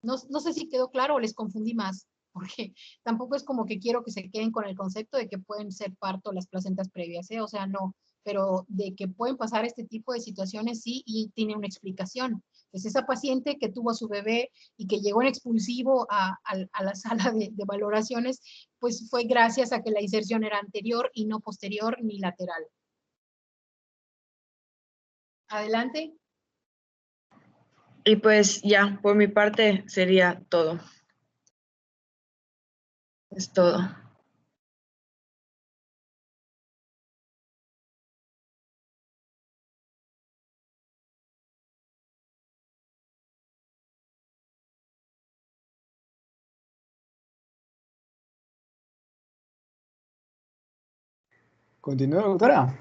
No sé si quedó claro o les confundí más, porque tampoco es como que quiero que se queden con el concepto de que pueden ser parto las placentas previas, ¿eh? O sea, no, pero de que pueden pasar este tipo de situaciones sí, y tiene una explicación. Pues esa paciente que tuvo a su bebé y que llegó en expulsivo a la sala de valoraciones, pues fue gracias a que la inserción era anterior y no posterior ni lateral. Adelante. Y pues ya, por mi parte sería todo. Es todo. Continúa, doctora.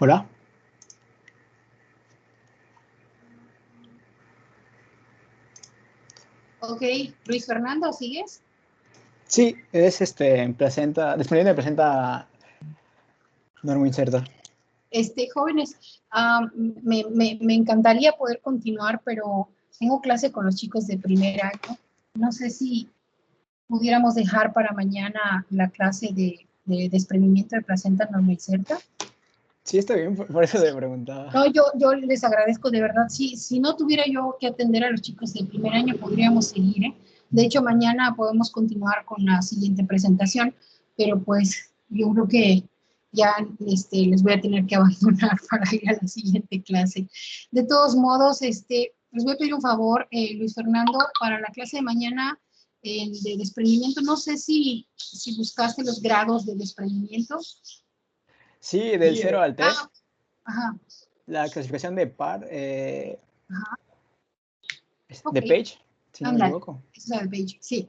Hola. Ok, Luis Fernando, ¿sigues? Sí, es disponible presenta norma incerta. Jóvenes, me encantaría poder continuar, pero tengo clase con los chicos de primer año. No sé si pudiéramos dejar para mañana la clase de desprendimiento de placenta norma inserta. Sí, está bien, por eso te preguntaba. No, yo les agradezco de verdad. Si no tuviera yo que atender a los chicos de primer año, podríamos seguir, ¿eh? De hecho, mañana podemos continuar con la siguiente presentación, pero pues yo creo que ya les voy a tener que abandonar para ir a la siguiente clase. De todos modos, les voy a pedir un favor, Luis Fernando, para la clase de mañana de desprendimiento. No sé si buscaste los grados de desprendimiento. Sí, del 0 al 3. Ajá. La clasificación de par Ajá. de Page, si no me Ándale, equivoco. esa es la de Page, sí.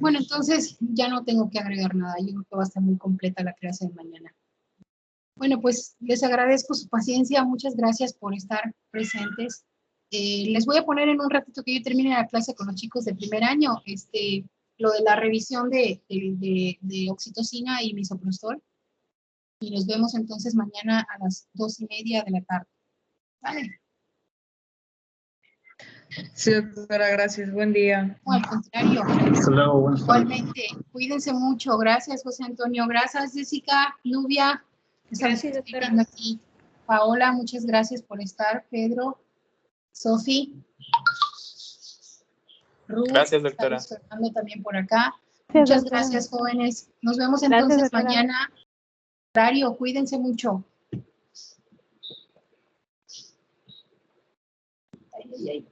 Bueno, entonces ya no tengo que agregar nada. Yo creo que va a estar muy completa la clase de mañana. Bueno, pues les agradezco su paciencia. Muchas gracias por estar presentes. Les voy a poner en un ratito que yo termine la clase con los chicos de primer año, lo de la revisión de oxitocina y misoprostol. Y nos vemos entonces mañana a las 2:30 de la tarde. ¿Vale? Sí, doctora, gracias. Buen día. No, al contrario. Hasta luego, Igualmente, cuídense mucho. Gracias, José Antonio. Gracias, Jessica, Nubia. Gracias, Estoy doctora. viendo aquí. Paola, muchas gracias por estar. Pedro, Sofi, Ruth. Gracias, doctora. Fernando también por acá. Gracias, Muchas doctora. gracias, jóvenes. Nos vemos Gracias, entonces doctora. mañana. Horario, cuídense mucho. Ay, ay, ay.